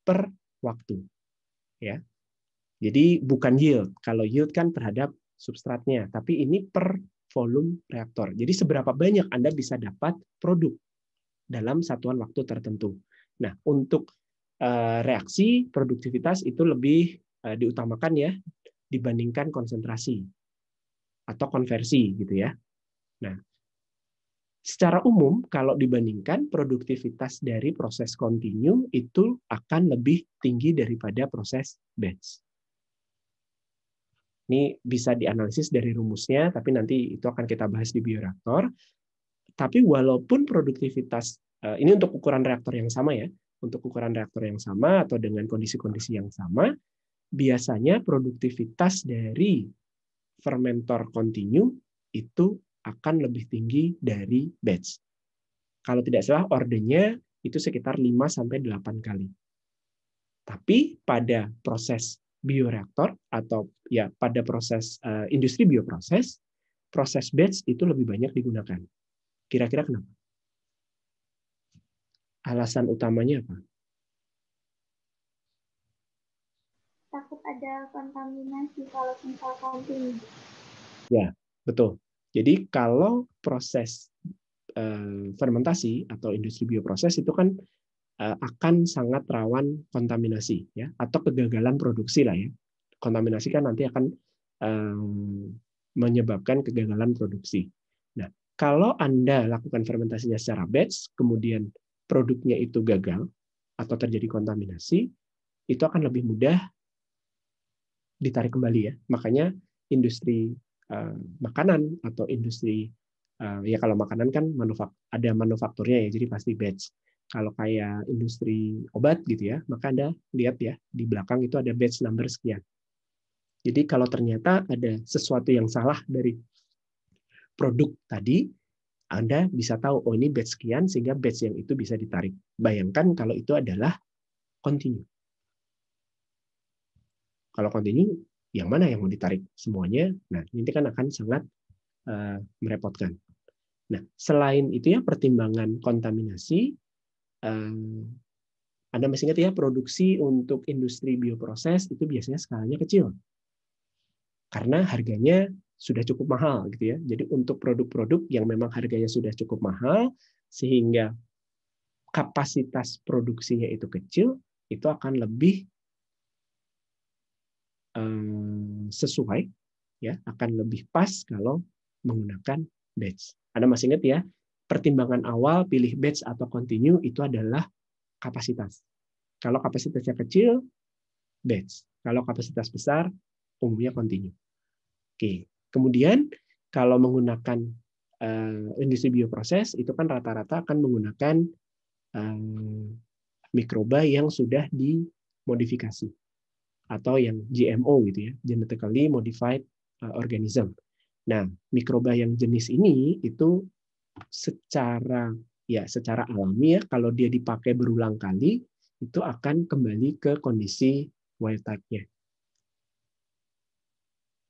per waktu. Ya. Jadi bukan yield. Kalau yield kan terhadap substratnya, tapi ini per volume reaktor. Jadi seberapa banyak Anda bisa dapat produk dalam satuan waktu tertentu. Nah, untuk reaksi produktivitas itu lebih diutamakan ya dibandingkan konsentrasi atau konversi gitu ya. Nah, secara umum kalau dibandingkan produktivitas dari proses kontinu itu akan lebih tinggi daripada proses batch. Ini bisa dianalisis dari rumusnya, tapi nanti itu akan kita bahas di bioreaktor. Tapi walaupun produktivitas, ini untuk ukuran reaktor yang sama ya, untuk ukuran reaktor yang sama atau dengan kondisi-kondisi yang sama, biasanya produktivitas dari fermentor kontinu itu akan lebih tinggi dari batch. Kalau tidak salah ordernya itu sekitar 5-8 kali. Tapi pada proses bioreaktor atau ya pada proses industri bioproses, proses batch itu lebih banyak digunakan. Kira-kira kenapa? Alasan utamanya apa? Takut ada kontaminasi kalau misal kontinu. Ya, betul. Jadi kalau proses fermentasi atau industri bioproses itu kan akan sangat rawan kontaminasi ya atau kegagalan produksi lah ya. Kontaminasi kan nanti akan menyebabkan kegagalan produksi. Nah, kalau Anda lakukan fermentasinya secara batch, kemudian produknya itu gagal atau terjadi kontaminasi, itu akan lebih mudah ditarik kembali ya. Makanya industri makanan atau industri ya kalau makanan kan ada manufakturnya ya, jadi pasti batch. Kalau kayak industri obat gitu ya, maka Anda lihat ya di belakang itu ada batch number sekian. Jadi kalau ternyata ada sesuatu yang salah dari produk tadi, Anda bisa tahu oh ini batch sekian sehingga batch yang itu bisa ditarik. Bayangkan kalau itu adalah continue. Kalau continue, yang mana yang mau ditarik semuanya? Nah, ini kan akan sangat merepotkan. Nah, selain itu ya pertimbangan kontaminasi, Anda masih ingat ya produksi untuk industri bioproses itu biasanya skalanya kecil. Karena harganya sudah cukup mahal gitu ya. Jadi untuk produk-produk yang memang harganya sudah cukup mahal sehingga kapasitas produksinya itu kecil, itu akan lebih sesuai ya, akan lebih pas kalau menggunakan batch. Anda masih ingat ya, pertimbangan awal pilih batch atau continue itu adalah kapasitas. Kalau kapasitasnya kecil, batch. Kalau kapasitas besar, umumnya continue. Oke. Kemudian kalau menggunakan industri bioproses itu kan rata-rata akan menggunakan mikroba yang sudah dimodifikasi atau yang GMO gitu ya, genetically modified organism. Nah, mikroba yang jenis ini itu secara alami ya kalau dia dipakai berulang kali itu akan kembali ke kondisi wild type-nya.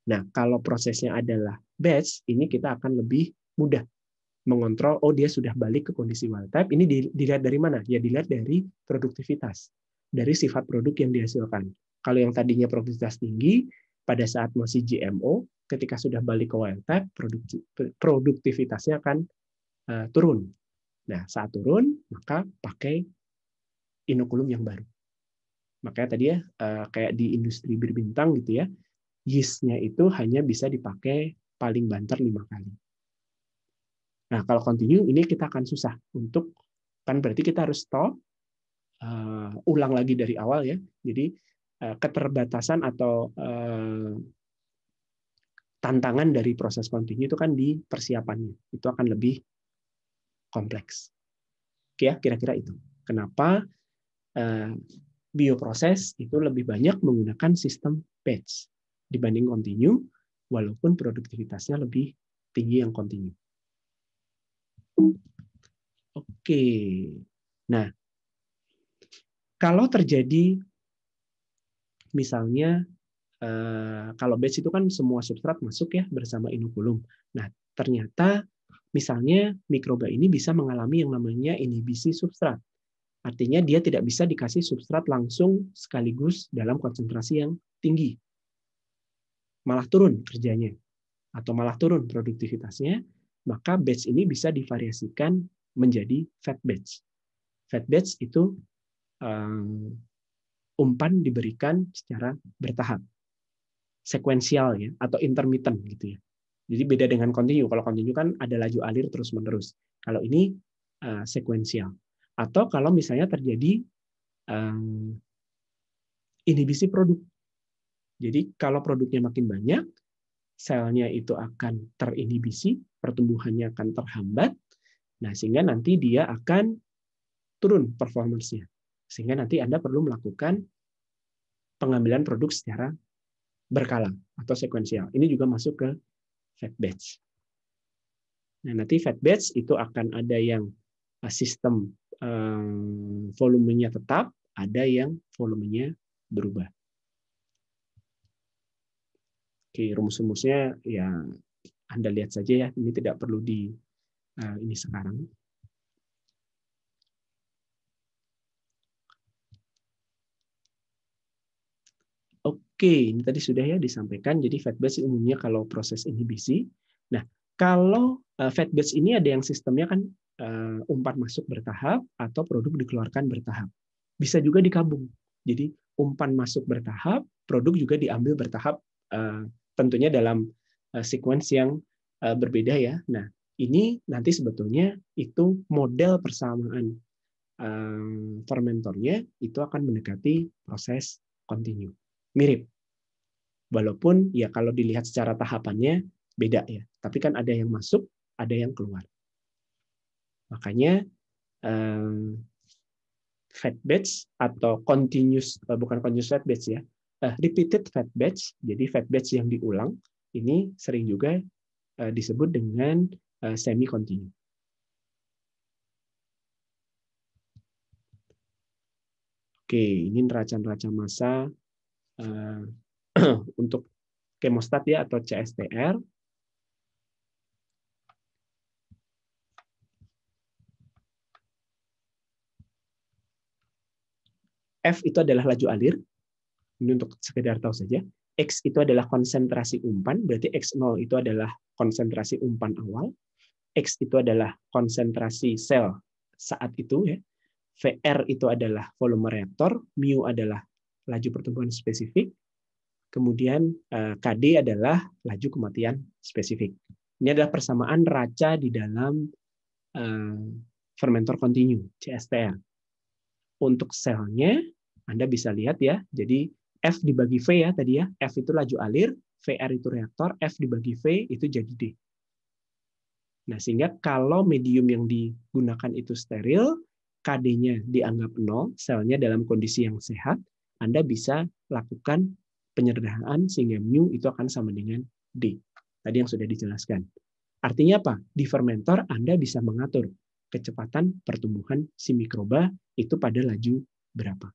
Nah, kalau prosesnya adalah batch, ini kita akan lebih mudah mengontrol, oh dia sudah balik ke kondisi wild type. Ini dilihat dari mana? Ya dilihat dari produktivitas, dari sifat produk yang dihasilkan. Kalau yang tadinya produktivitas tinggi, pada saat masih GMO, ketika sudah balik ke wild type, produktivitasnya akan turun. Nah, saat turun, maka pakai inokulum yang baru. Makanya tadi ya, kayak di industri berbintang gitu ya, yeast-nya itu hanya bisa dipakai paling banter 5 kali. Nah, kalau continue ini kita akan susah untuk, kan berarti kita harus stop, ulang lagi dari awal ya. Jadi keterbatasan atau tantangan dari proses continue itu kan di persiapannya. Itu akan lebih kompleks. Oke ya, kira-kira itu. Kenapa bioproses itu lebih banyak menggunakan sistem batch dibanding continue, walaupun produktivitasnya lebih tinggi yang continue. Oke. Nah, kalau terjadi misalnya kalau batch itu kan semua substrat masuk ya bersama inokulum. Nah, ternyata misalnya mikroba ini bisa mengalami yang namanya inhibisi substrat. Artinya dia tidak bisa dikasih substrat langsung sekaligus dalam konsentrasi yang tinggi. Malah turun kerjanya atau malah turun produktivitasnya, maka batch ini bisa divariasikan menjadi fat batch. Fat batch itu umpan diberikan secara bertahap, sekuensial ya, atau intermittent gitu ya. Jadi beda dengan continue. Kalau continue kan ada laju alir terus-menerus. Kalau ini sekuensial. Atau kalau misalnya terjadi inhibisi produk. Jadi kalau produknya makin banyak, selnya itu akan terinhibisi, pertumbuhannya akan terhambat, nah sehingga nanti dia akan turun performance-nya. Sehingga nanti Anda perlu melakukan pengambilan produk secara berkala atau sekuensial. Ini juga masuk ke fat batch. Nah, nanti fat batch itu akan ada yang sistem volumenya tetap, ada yang volumenya berubah. Oke, rumus-rumusnya ya Anda lihat saja ya, ini tidak perlu di ini sekarang. Oke, ini tadi sudah ya disampaikan. Jadi fat batch umumnya kalau proses inhibisi. Nah, kalau fat batch ini ada yang sistemnya kan umpan masuk bertahap atau produk dikeluarkan bertahap. Bisa juga dikabung. Jadi umpan masuk bertahap, produk juga diambil bertahap, tentunya dalam sequence yang berbeda ya. Nah, ini nanti sebetulnya itu model persamaan fermentornya itu akan mendekati proses continue. Mirip. Walaupun ya kalau dilihat secara tahapannya beda ya. Tapi kan ada yang masuk, ada yang keluar. Makanya fat batch atau continuous, bukan continuous fat batch ya, repeated fat batch, jadi fat batch yang diulang, ini sering juga disebut dengan semi continue. Oke, ini neraca-neraca massa untuk kemostat ya atau CSTR. F itu adalah laju alir. Ini untuk sekedar tahu saja. X itu adalah konsentrasi umpan, berarti X0 itu adalah konsentrasi umpan awal. X itu adalah konsentrasi sel saat itu ya. VR itu adalah volume reaktor, mu adalah laju pertumbuhan spesifik. Kemudian KD adalah laju kematian spesifik. Ini adalah persamaan neraca di dalam fermentor continue, CSTR. Untuk selnya, Anda bisa lihat ya, jadi F dibagi V ya tadi ya, F itu laju alir, VR itu reaktor, F dibagi V itu jadi D. Nah, sehingga kalau medium yang digunakan itu steril, KD-nya dianggap 0, selnya dalam kondisi yang sehat, Anda bisa lakukan penyederhanaan sehingga mu itu akan sama dengan D. Tadi yang sudah dijelaskan. Artinya apa? Di fermentor Anda bisa mengatur kecepatan pertumbuhan si mikroba itu pada laju berapa.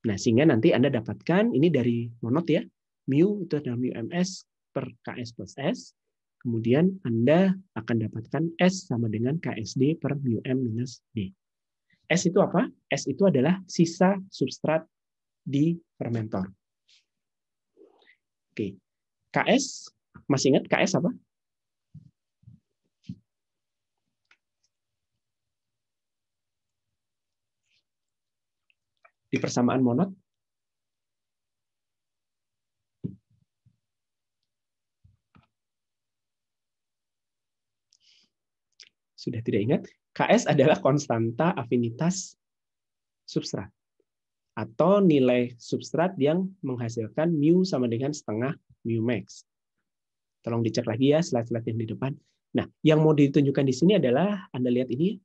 Nah, sehingga nanti Anda dapatkan, ini dari monot ya, mu itu adalah mu ms per Ks plus S, kemudian Anda akan dapatkan S sama dengan KSD per mu m minus D. S itu apa? S itu adalah sisa substrat di fermentor. Oke. KS, masih ingat KS apa? Di persamaan monod? Sudah tidak ingat? Ks adalah konstanta afinitas substrat atau nilai substrat yang menghasilkan mu sama dengan setengah mu max. Tolong dicek lagi ya slide-slide yang di depan. Nah, yang mau ditunjukkan di sini adalah, Anda lihat ini,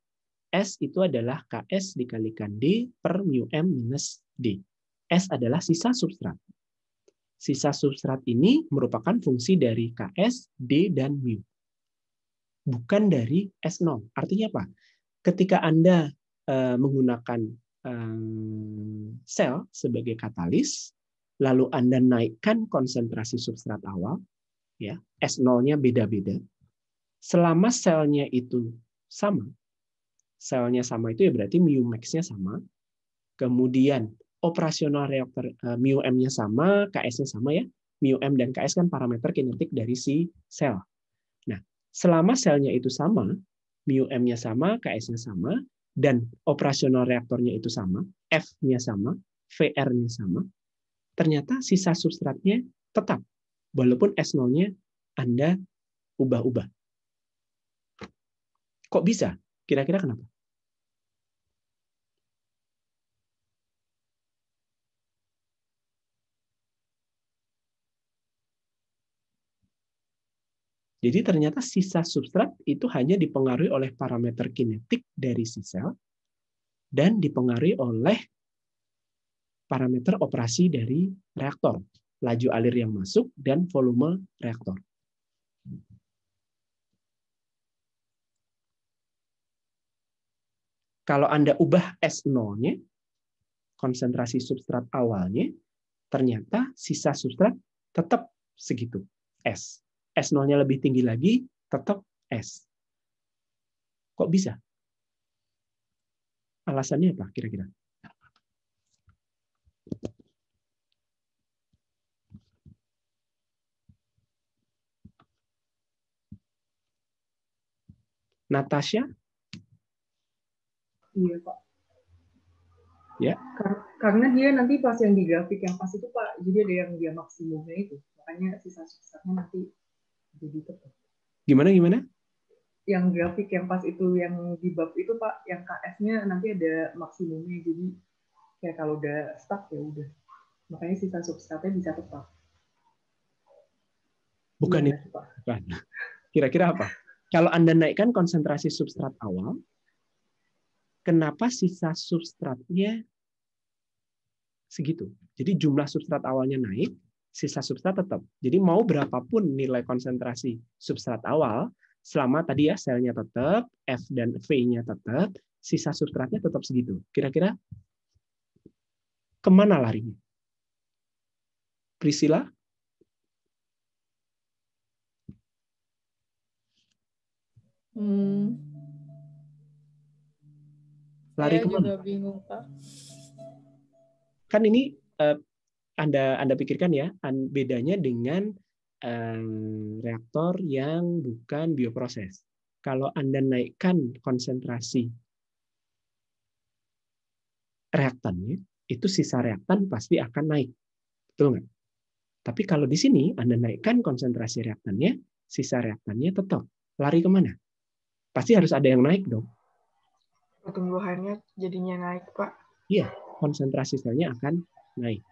S itu adalah Ks dikalikan D per mu M minus D. S adalah sisa substrat. Sisa substrat ini merupakan fungsi dari Ks, D, dan mu. Bukan dari S0. Artinya apa? Ketika Anda menggunakan sel sebagai katalis, lalu Anda naikkan konsentrasi substrat awal, ya, S0-nya beda-beda. Selama selnya itu sama, selnya sama itu ya berarti mu max-nya sama, kemudian operasional reaktor mu M-nya sama, Ks-nya sama ya, mu M dan Ks kan parameter kinetik dari si sel. Nah, selama selnya itu sama, mu M-nya sama, Ks-nya sama, dan operasional reaktornya itu sama, F-nya sama, VR-nya sama, ternyata sisa substratnya tetap, walaupun S0-nya Anda ubah-ubah. Kok bisa? Kira-kira kenapa? Jadi ternyata sisa substrat itu hanya dipengaruhi oleh parameter kinetik dari si sel dan dipengaruhi oleh parameter operasi dari reaktor, laju alir yang masuk dan volume reaktor. Kalau Anda ubah S0-nya, konsentrasi substrat awalnya, ternyata sisa substrat tetap segitu, S. S0-nya lebih tinggi lagi, tetap S. Kok bisa? Alasannya apa kira-kira? Natasha? Iya, Pak. Ya. Karena dia nanti pas yang di grafik yang pas itu, Pak, jadi ada yang dia maksimumnya itu. Makanya sisa substratnya nanti jadi tetap. Gimana? Yang grafik yang pas itu, yang di bab itu, Pak, yang KS-nya nanti ada maksimumnya. Jadi kayak kalau udah stuck ya udah. Makanya sisa substratnya bisa tetap. Bukan itu, Pak. Kira-kira apa? Kalau Anda naikkan konsentrasi substrat awal, kenapa sisa substratnya segitu? Jadi jumlah substrat awalnya naik, sisa substrat tetap. Jadi mau berapapun nilai konsentrasi substrat awal, selama tadi ya selnya tetap, F dan V-nya tetap, sisa substratnya tetap segitu. Kira-kira kemana larinya? Priscilla? Lari Saya kemana? juga bingung, Pak. Kan ini Anda pikirkan ya, bedanya dengan reaktor yang bukan bioproses. Kalau Anda naikkan konsentrasi reaktannya, itu sisa reaktan pasti akan naik. Betul nggak? Tapi kalau di sini Anda naikkan konsentrasi reaktannya, sisa reaktannya tetap. Lari kemana? Pasti harus ada yang naik dong. Pertumbuhannya jadinya naik, Pak. Iya, konsentrasi selnya akan naik.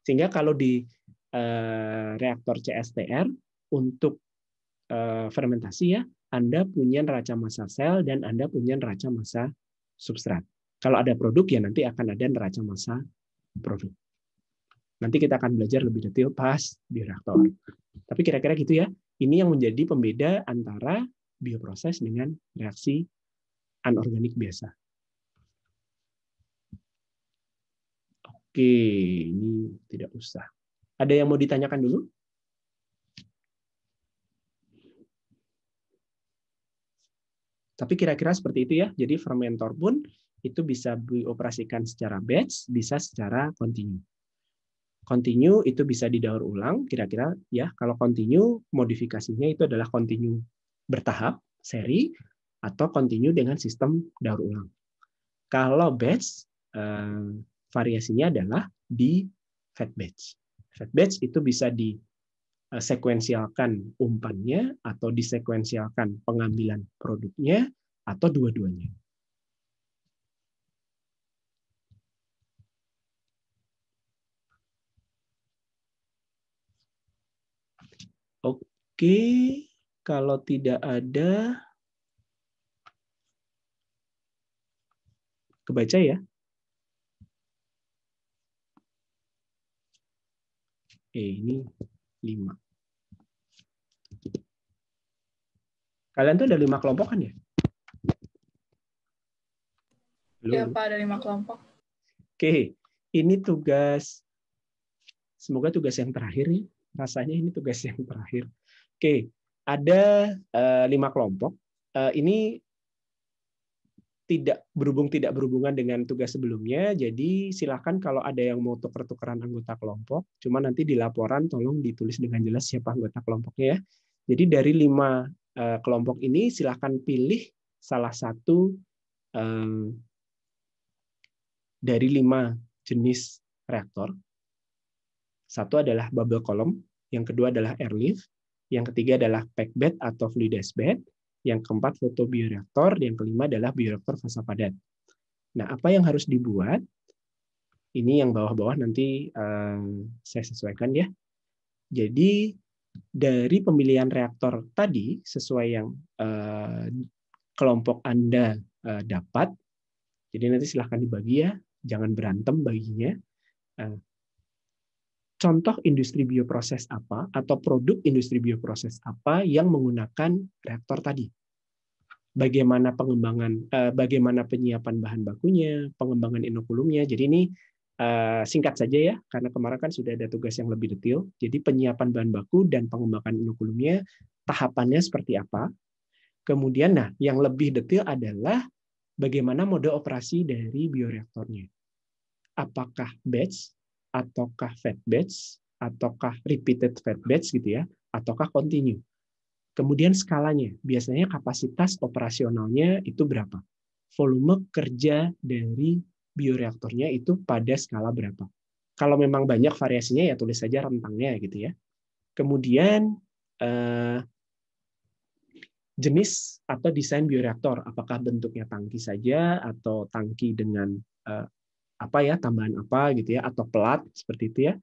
Sehingga kalau di reaktor CSTR untuk fermentasi ya, Anda punya neraca massa sel dan Anda punya neraca massa substrat. Kalau ada produk ya nanti akan ada neraca massa produk. Nanti kita akan belajar lebih detail pas di reaktor. Tapi kira-kira gitu ya. Ini yang menjadi pembeda antara bioproses dengan reaksi anorganik biasa. Oke, ini tidak usah. Ada yang mau ditanyakan dulu? Tapi kira-kira seperti itu ya. Jadi fermentor pun itu bisa dioperasikan secara batch, bisa secara continue. Continue itu bisa didaur ulang, kira-kira ya. Kalau continue, modifikasinya itu adalah continue bertahap, seri, atau continue dengan sistem daur ulang. Kalau batch, variasinya adalah di fed batch. Fed batch itu bisa disekuensialkan umpannya atau disekuensialkan pengambilan produknya atau dua-duanya. Oke, kalau tidak ada, kebaca ya. Ini 5. Kalian tuh ada 5 kelompok kan ya? Ya Pak, ada 5 kelompok. Oke, ini tugas, semoga tugas yang terakhir nih. Rasanya ini tugas yang terakhir. Oke, ada 5 kelompok. Ini tidak berhubungan dengan tugas sebelumnya, jadi silakan kalau ada yang mau tuker-tukeran anggota kelompok, cuma nanti di laporan tolong ditulis dengan jelas siapa anggota kelompoknya ya. Jadi dari 5 kelompok ini silakan pilih salah satu dari 5 jenis reaktor. Satu adalah bubble column, yang kedua adalah airlift, yang ketiga adalah packed bed atau fluidized bed, yang keempat fotobioreaktor, yang kelima adalah bioreaktor fasa padat. Nah, apa yang harus dibuat? Ini yang bawah-bawah nanti saya sesuaikan ya. Jadi dari pemilihan reaktor tadi sesuai yang kelompok Anda dapat. Jadi nanti silahkan dibagi ya, jangan berantem baginya. Contoh industri bioproses apa atau produk industri bioproses apa yang menggunakan reaktor tadi? Bagaimana pengembangan, bagaimana penyiapan bahan bakunya, pengembangan inokulumnya. Jadi ini singkat saja ya, karena kemarin kan sudah ada tugas yang lebih detail. Jadi penyiapan bahan baku dan pengembangan inokulumnya tahapannya seperti apa. Kemudian, nah yang lebih detail adalah bagaimana mode operasi dari bioreaktornya. Apakah batch, ataukah fed batch, ataukah repeated fed batch gitu ya, ataukah continue. Kemudian skalanya, biasanya kapasitas operasionalnya itu berapa? Volume kerja dari bioreaktornya itu pada skala berapa? Kalau memang banyak variasinya ya tulis saja rentangnya gitu ya. Kemudian jenis atau desain bioreaktor, apakah bentuknya tangki saja atau tangki dengan apa ya, tambahan apa gitu ya, atau pelat seperti itu ya.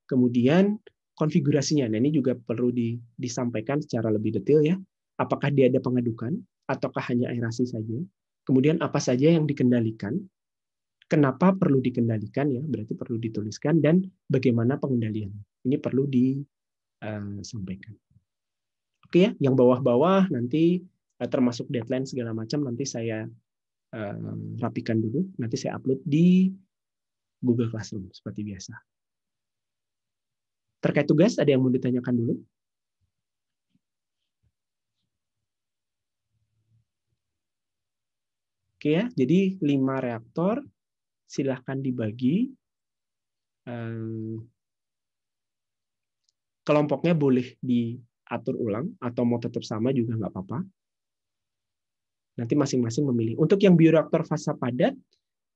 Kemudian konfigurasinya, nah ini juga perlu disampaikan secara lebih detail ya. Apakah dia ada pengadukan ataukah hanya aerasi saja? Kemudian apa saja yang dikendalikan? Kenapa perlu dikendalikan ya? Berarti perlu dituliskan, dan bagaimana pengendalian? Ini perlu disampaikan. Oke ya, yang bawah-bawah nanti termasuk deadline segala macam nanti saya rapikan dulu, nanti saya upload di Google Classroom seperti biasa. Terkait tugas, ada yang mau ditanyakan dulu? Oke ya, jadi 5 reaktor, silahkan dibagi. Kelompoknya boleh diatur ulang, atau mau tetap sama juga nggak apa-apa. Nanti masing-masing memilih. Untuk yang bioreaktor fasa padat,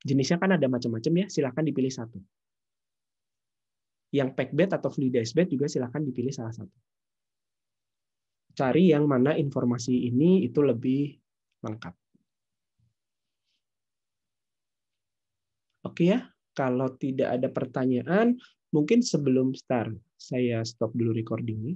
jenisnya kan ada macam-macam ya, silahkan dipilih satu. Yang packed bed atau fluidized bed juga silahkan dipilih salah satu. Cari yang mana informasi ini itu lebih lengkap. Oke ya, kalau tidak ada pertanyaan, mungkin sebelum start, saya stop dulu recording-nya.